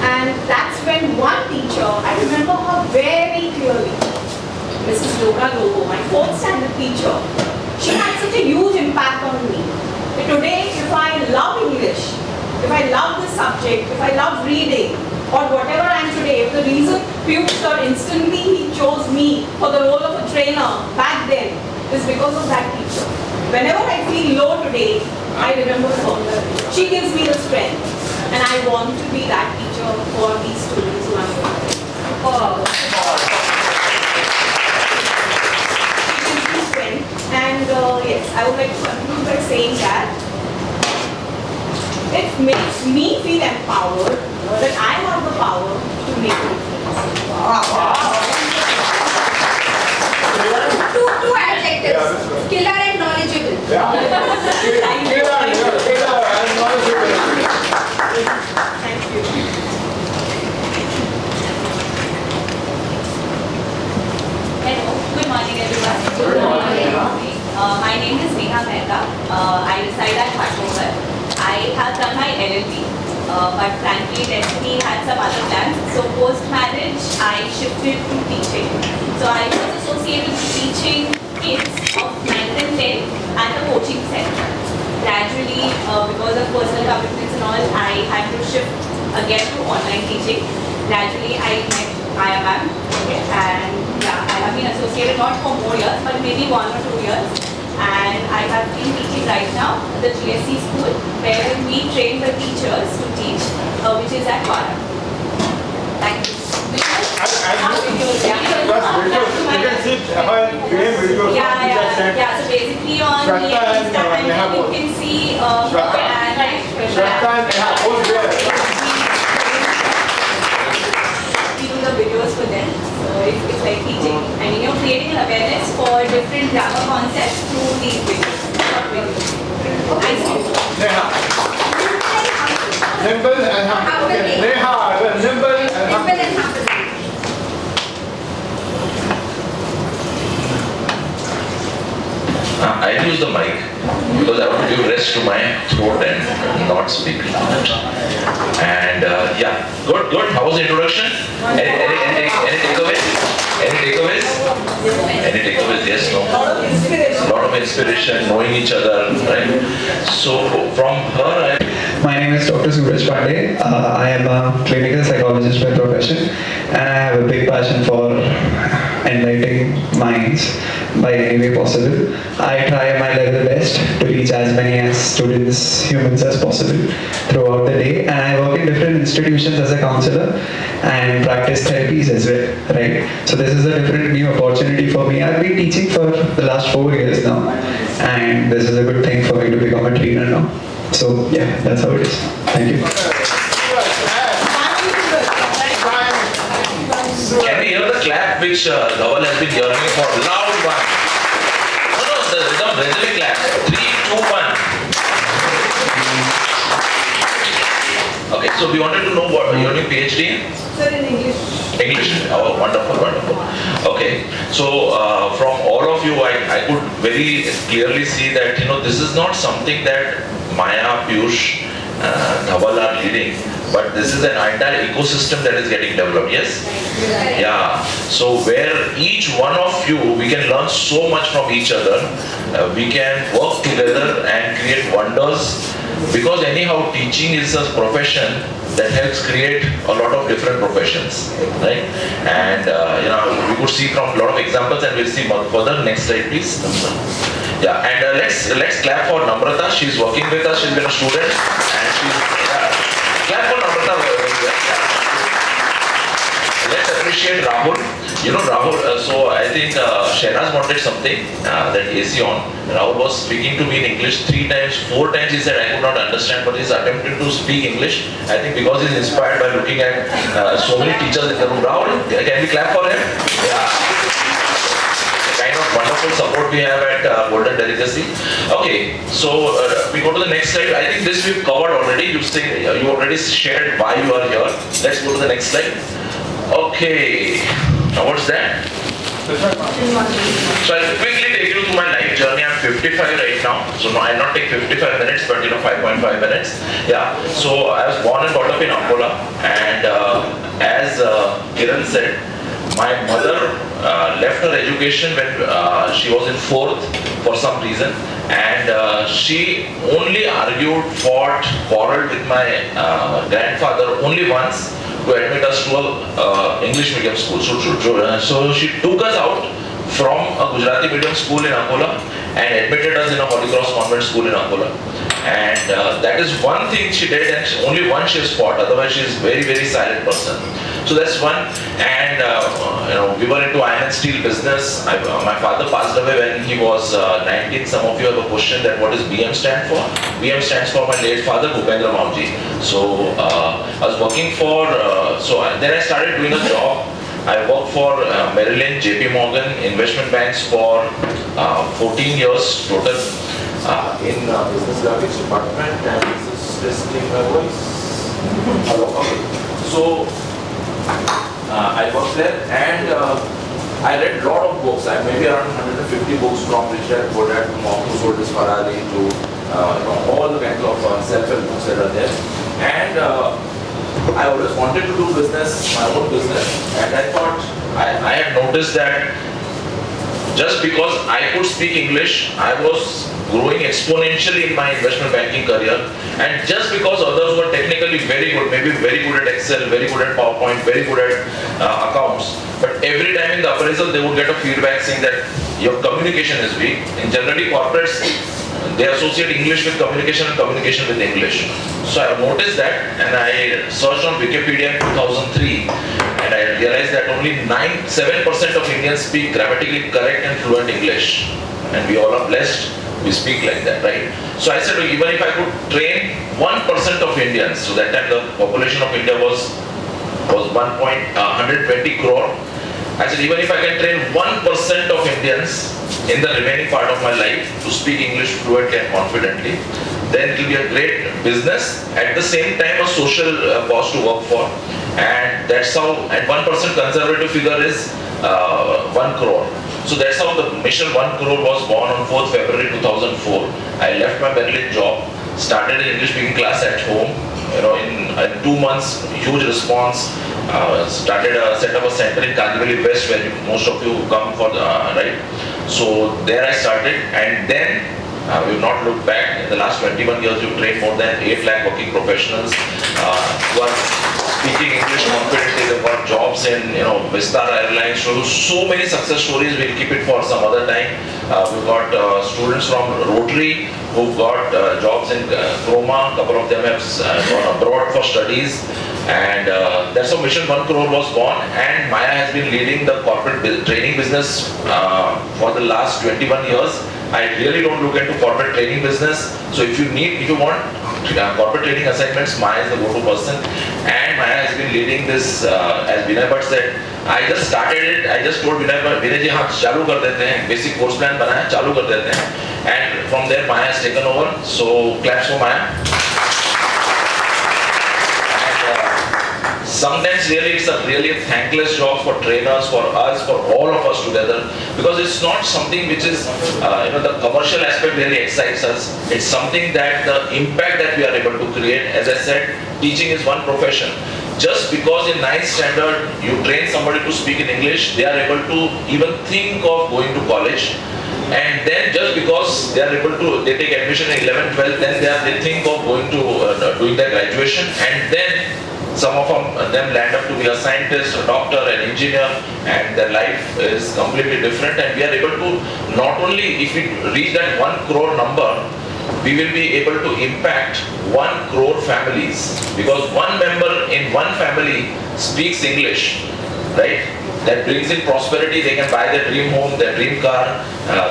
B: And that's when one teacher, I remember her very clearly, Mrs. Dora Lobo, my 4th standard teacher. She had such a huge impact on me. Today, if I love English, if I love this subject, if I love reading, or whatever I am today, if the reason Piyush sir instantly he chose me for the role of a trainer back then is because of that teacher. Whenever I feel low today, I remember her. She gives me the strength, and I want to be that teacher for these students who I'm working with. She gives me strength, and yes, I would like to conclude by saying that it makes me feel empowered that I have the power to make a difference.
J: Two adjectives, killer and knowledgeable.
B: Thank you.
K: Hello, good morning everyone. Good morning. My name is Neha Mehta. I reside at Bhattogar. I have done my LLB, but frankly destiny had some other plans. So post-marriage, I shifted to teaching. So I was associated with teaching kids of 9th and 10th at a coaching center. Gradually, because of personal commitments and all, I had to shift again to online teaching. Gradually, I met IIM, okay, and yeah, I have been associated not for more years, but maybe 1 or 2 years. And I have been teaching right now at the GSC school, where we train the teachers to teach, which is at Vara. Thank you. Yeah, so basically on the Instagram, you can see we do the videos for them. So it's like teaching. I mean, you're creating an awareness for different grammar concepts through these videos. I see.
H: Nimble and humble. Neha, nimble and humble.
C: I'll use the mic because I want to give rest to my throat and not speak. And yeah, good. How was the introduction? Any takeaways? Any takeaways? Any takeaways? Yes, no? A lot of inspiration, knowing each other, right? So from her,
V: My name is Dr. Suraj Pandey. I am a clinical psychologist by profession, and I have a big passion for enlightening minds by any way possible. I try my level best to reach as many students, humans as possible throughout the day, and I work in different institutions as a counselor and practice therapies as well, right? So this is a different new opportunity for me. I've been teaching for the last 4 years now, and this is a good thing for me to become a trainer now. So yeah, that's how it is. Thank you.
C: can we hear the clap which Dhaval has been yearning for? Loud one. No, the rhythm, rhythmic clap. 3, 2, 1. Okay, so we wanted to know what you're doing PhD in?
B: Sir, in English.
C: English. Oh, wonderful. Okay, so from all of you, I could very clearly see that this is not something that Maya, Piyush, Dhaval are leading, but this is an entire ecosystem that is getting developed. Yes. Yeah. So where each one of you, we can learn so much from each other. We can work together and create wonders. Because anyhow, teaching is a profession that helps create a lot of different professions, right? And we could see from a lot of examples, and we'll see further. Next slide, please. Yeah, and let's clap for Namrata. She's working with us. She's been a student, and clap for Namrata. Let's appreciate Rahul. You know, Rahul, so I think Shehnaz wanted something, that AC on. Rahul was speaking to me in English 3 times, 4 times he said I could not understand, but he's attempting to speak English. I think because he's inspired by looking at so many teachers in the room. Rahul, can we clap for him? Yeah. The kind of wonderful support we have at Golden Delicacy. Okay, so we go to the next slide. I think this we've covered already. You already shared why you are here. Let's go to the next slide. Okay. Now what's that? So I'll quickly take you through my life journey. I'm 55 right now. So no, I'll not take 55 minutes, but 5.5 minutes. Yeah. So I was born and brought up in Angola, and as Kiran said, my mother left her education when she was in 4th for some reason, and she only argued, fought, quarreled with my grandfather only once to admit us to a English medium school. So she took us out from a Gujarati medium school in Angola and admitted us in a Holy Cross convent school in Angola. And that is one thing she did, and only one she has fought. Otherwise, she is very, very silent person. So that's one. And we were into iron and steel business. My father passed away when he was 19. Some of you have a question that what does BM stand for? BM stands for my late father, Bhupendra Mamji. So I was working for. Then I started doing a job. I worked for Merrill Lynch, JP Morgan, investment banks for 14 years total in business graphics department, and this is testing my voice. Hello. Okay. So I worked there, and I read a lot of books. I maybe around 150 books from Rich Dad Poor Dad to Mom Who Sold His Ferrari to all the kinds of self-help books that are there. And I always wanted to do business, my own business, and I thought I had noticed that just because I could speak English, I was growing exponentially in my investment banking career, and just because others were technically very good, maybe very good at Excel, very good at PowerPoint, very good at accounts, but every time in the appraisal they would get a feedback saying that your communication is weak. And generally corporates, they associate English with communication and communication with English. So I noticed that, and I searched on Wikipedia in 2003, and I realized that only 7% of Indians speak grammatically correct and fluent English, and we all are blessed. We speak like that, right? So I said, even if I could train 1% of Indians, so that time the population of India was 120 crore. I said, even if I can train 1% of Indians in the remaining part of my life to speak English fluently and confidently, then it will be a great business, at the same time a social cause to work for. And that's how, and 1% conservative figure is 1 crore. So that's how the mission 1 crore was born on 4th February 2004. I left my Merrill Lynch job, started an English speaking class at home. In 2 months, huge response. Set up a center in Kandivali West, where most of you come for the right. So there I started, and then we've not looked back. In the last 21 years, we've trained more than 8 lakh working professionals who are speaking English confidently. They've got jobs in Vistara Airlines. So many success stories. We'll keep it for some other time. We've got students from Rotary who've got jobs in Chroma. A couple of them have gone abroad for studies. And that's how Mission 1 Crore was born. And Maya has been leading the corporate training business for the last 21 years. I really don't look into corporate training business. So if you want corporate training assignments, Maya is the go-to person. And Maya has been leading this, as Vinay Bhatt said, I just started it. I just told Vinay ji, haan, chalu kar dete hain. Basic course plan banaya, chalu kar dete hain. And from there, Maya has taken over. So claps for Maya. Sometimes really it's a thankless job for trainers, for us, for all of us together, because it's not something which is, the commercial aspect really excites us. It's something that the impact that we are able to create, as I said, teaching is one profession. Just because in 9th standard you train somebody to speak in English, they are able to even think of going to college. And then just because they are they take admission in 11th, 12th, then they think of going to doing their graduation, and then some of them land up to be a scientist, a doctor, an engineer, and their life is completely different. And we are able to, not only if we reach that 1 crore number, we will be able to impact 1 crore families, because one member in one family speaks English. right? That brings in prosperity. They can buy their dream home, their dream car.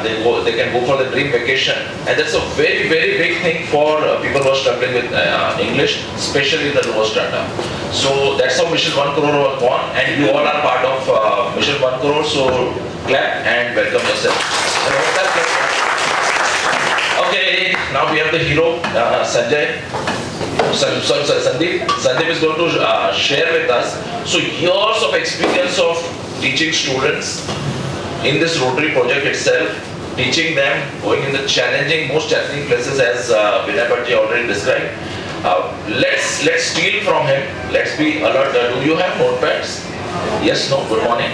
C: They can go for the dream vacation, and that's a very, very big thing for people who are struggling with English, especially the lower strata. So that's how Mission 1 Crore was born, and you all are part of Mission 1 Crore. So clap and welcome yourself. Okay, now we have the hero, Sanjay. Sandeep. Sandeep is going to share with us. So years of experience of teaching students in this Rotary project itself, teaching them, going in the most challenging places as Vinay Bhatt already described. Let's steal from him. Let's be alert. Do you have notepads? Yes, no? Good morning.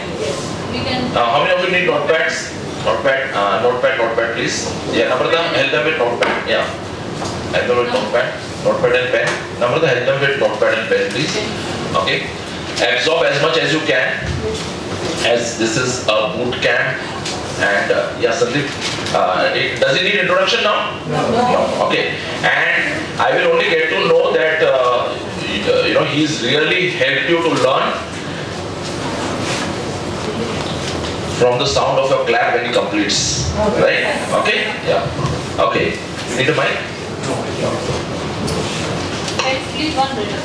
O: We can.
C: How many of you need notepads? Notepad, please. Yeah, Namrata, help them with notepad. Yeah. Help them with notepad and pen. Namrata, help them with notepad and pen, please. Okay. Absorb as much as you can, as this is a boot camp. And yeah, Sandeep, does he need introduction now? No. Okay. And I will only get to know that he's really helped you to learn from the sound of your clap when he completes. Right? Okay? Yeah. Okay. Need a mic?
O: Please one minute.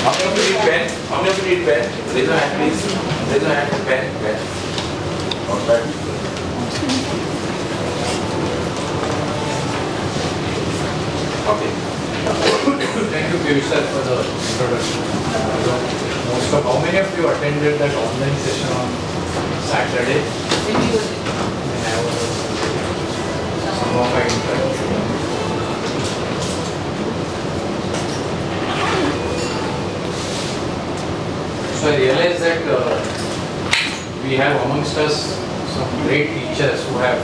C: How many of you need pen? How many of you need pen? Raise your hand, please. Raise your hand. Pen. Not bad. Okay.
U: Thank you, Piyush sir, for the introduction. How many of you attended that online session on Saturday? And I was some of my interest. So I realized that we have amongst us some great teachers who have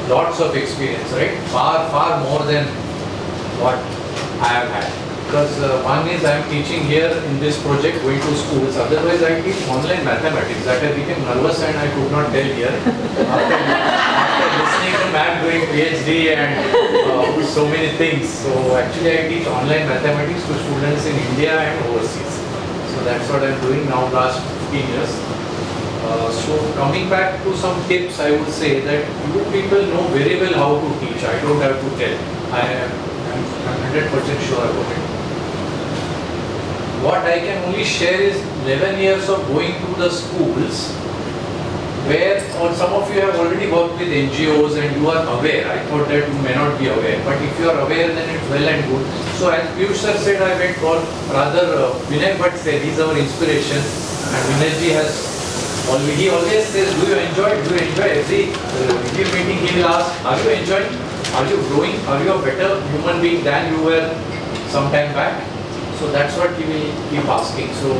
U: lots of experience, right? Far more than what I have had. Because one is I am teaching here in this project, going to schools. Otherwise I teach online mathematics. That I became nervous and I could not tell here. After listening to ma'am doing PhD and so many things. So actually I teach online mathematics to students in India and overseas. So that's what I'm doing now last 15 years. So coming back to some tips, I would say that you people know very well how to teach. I don't have to tell. I'm 100% sure about it. What I can only share is 11 years of going to the schools where, or some of you have already worked with NGOs and you are aware. I thought that you may not be aware, but if you are aware then it's well and good. So as Piyush sir said, I went for, rather Vinay Bhatt said, he's our inspiration, and Vinayji has, he always says, do you enjoy? Every review meeting he will ask, are you enjoying? Are you growing? Are you a better human being than you were some time back? So that's what he will keep asking. So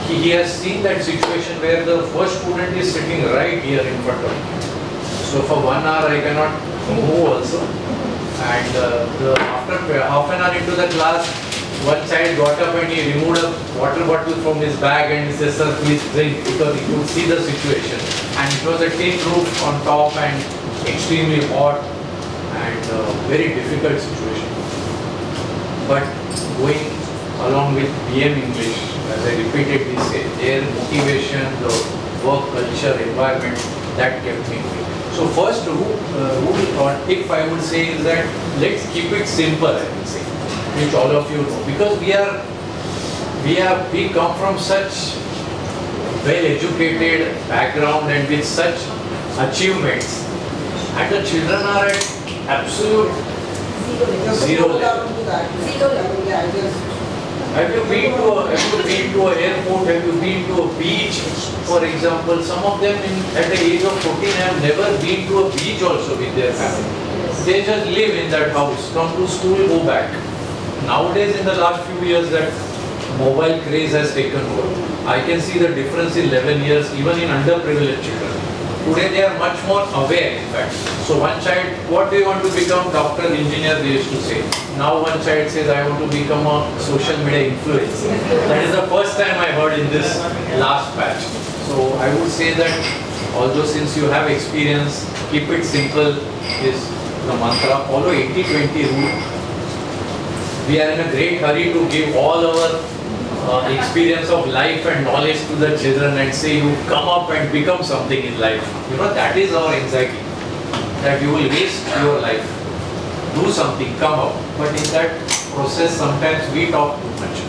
U: he has seen that situation where the first student is sitting right here in front of me. So for 1 hour I cannot move also. And after half an hour into the class, one child got up and he removed a water bottle from his bag and he says, sir, please drink, because he could see the situation. And it was a tin roof on top and extremely hot and very difficult situation. But going along with BM English, as I repeatedly say, their motivation, the work culture, environment, that kept me going. So first rule or tip I would say is that let's keep it simple, I would say, which all of you know, because we come from such well-educated background and with such achievements, and the children are at absolute zero level. Have you been to an airport? Have you been to a beach? For example, some of them at the age of 14 have never been to a beach also with their family. They just live in that house, come to school, go back. Nowadays, in the last few years, that mobile craze has taken over. I can see the difference in 11 years, even in underprivileged children. Today they are much more aware, in fact. So one child, what do you want to become? Doctor, engineer, they used to say. Now one child says, I want to become a social media influencer. That is the first time I heard in this last batch. So I would say that, although since you have experience, keep it simple is the mantra. Follow 80-20 rule. We are in a great hurry to give all our experience of life and knowledge to the children and say you come up and become something in life. You know, that is our anxiety, that you will waste your life. Do something, come up. But in that process, sometimes we talk too much.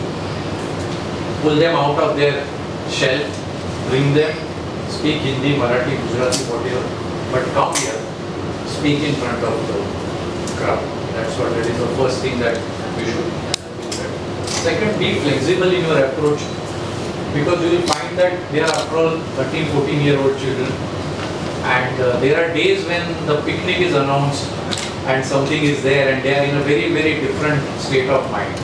U: Pull them out of their shell, bring them, speak Hindi, Marathi, Gujarati, whatever. But come here, speak in front of the crowd. That's what that is the first thing that we should do. Second, be flexible in your approach, because you will find that there are after all 13, 14-year-old children, and there are days when the picnic is announced and something is there and they are in a very, very different state of mind.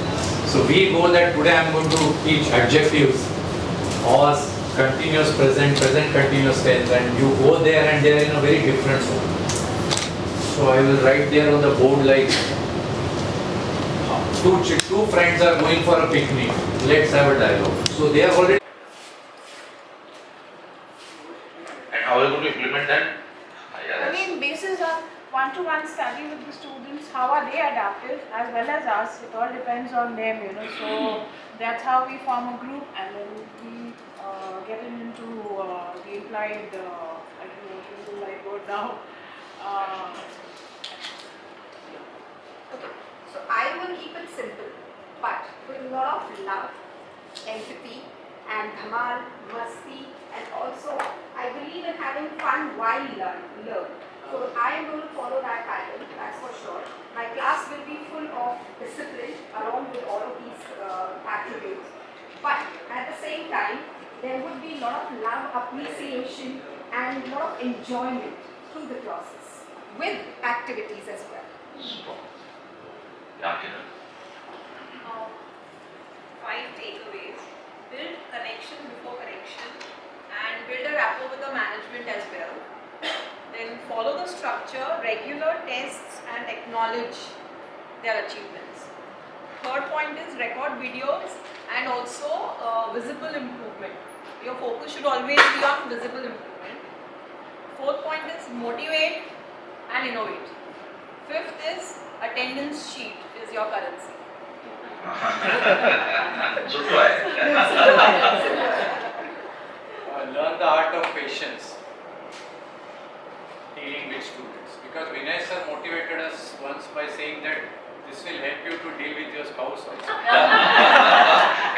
U: So we go that today I am going to teach adjectives or continuous present, present continuous tense, and you go there and they are in a very different mode. So I will write there on the board like, two friends are going for a picnic, let's have a dialogue. So they are already.
C: And how are you going to implement that?
E: I mean, basis of one-to-one study with the students, how are they adaptive as well as us? It all depends on them, you know. So that's how we form a group, and then we get into the implied, I don't know what the right word now.
J: Okay, so I will keep it simple, but with a lot of love, empathy, and dhamal, masti, and also I believe in having fun while learn. So I am going to follow that pattern, that's for sure. My class will be full of discipline along with all of these attributes. But at the same time, there would be a lot of love, appreciation, and a lot of enjoyment through the process, with activities as well.
C: Yeah, Kiran.
B: 5 takeaways. Build connection before correction and build a rapport with the management as well. Then follow the structure, regular tests and acknowledge their achievements. Third point is record videos and also visible improvement. Your focus should always be on visible improvement. Fourth point is motivate and innovate. Fifth is attendance sheet is your currency.
C: So do I.
U: Learn the art of patience dealing with students, because Vinay sir motivated us once by saying that this will help you to deal with your spouse also.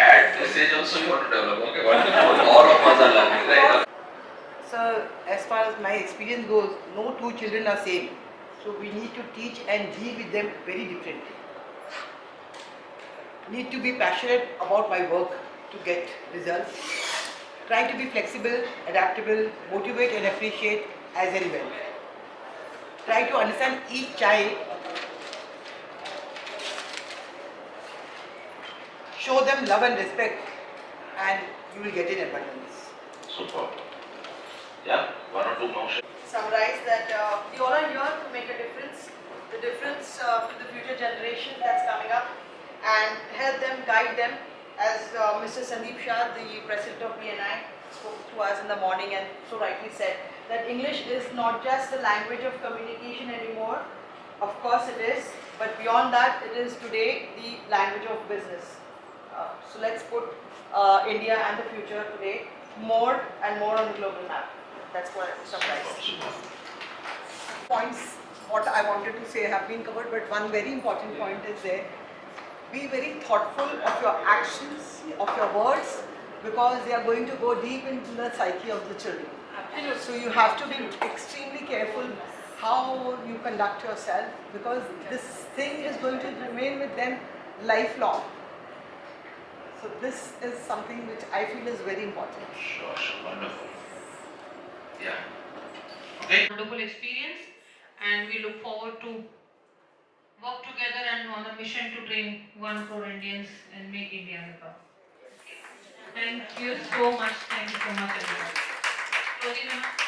C: At this age also you want to develop, okay, wonderful. All of us are learning, right?
L: So as far as my experience goes, no two children are same. So we need to teach and deal with them very differently. Need to be passionate about my work to get results. Try to be flexible, adaptable, motivate and appreciate as very well. Try to understand each child. Show them love and respect, and you will get in abundance.
C: Super. Yeah, one or two more.
M: Summarize that we all are here to make a difference, the difference to the future generation that's coming up, and help them, guide them. As Mr. Sandeep Shah, the president of BNI, spoke to us in the morning and so rightly said that English is not just the language of communication anymore. Of course it is, but beyond that it is today the language of business. So let's put India and the future today more and more on the global map. That's what I would summarize. Points, what I wanted to say have been covered, but one very important point is there. Be very thoughtful of your actions, of your words, because they are going to go deep into the psyche of the children. So you have to be extremely careful how you conduct yourself, because this thing is going to remain with them lifelong. So this is something which I feel is very important.
C: Sure, wonderful. Yeah. Okay.
A: Wonderful experience, and we look forward to work together and on a mission to train 1 crore Indians and make India better. Thank you so much. Thank you so much, everybody.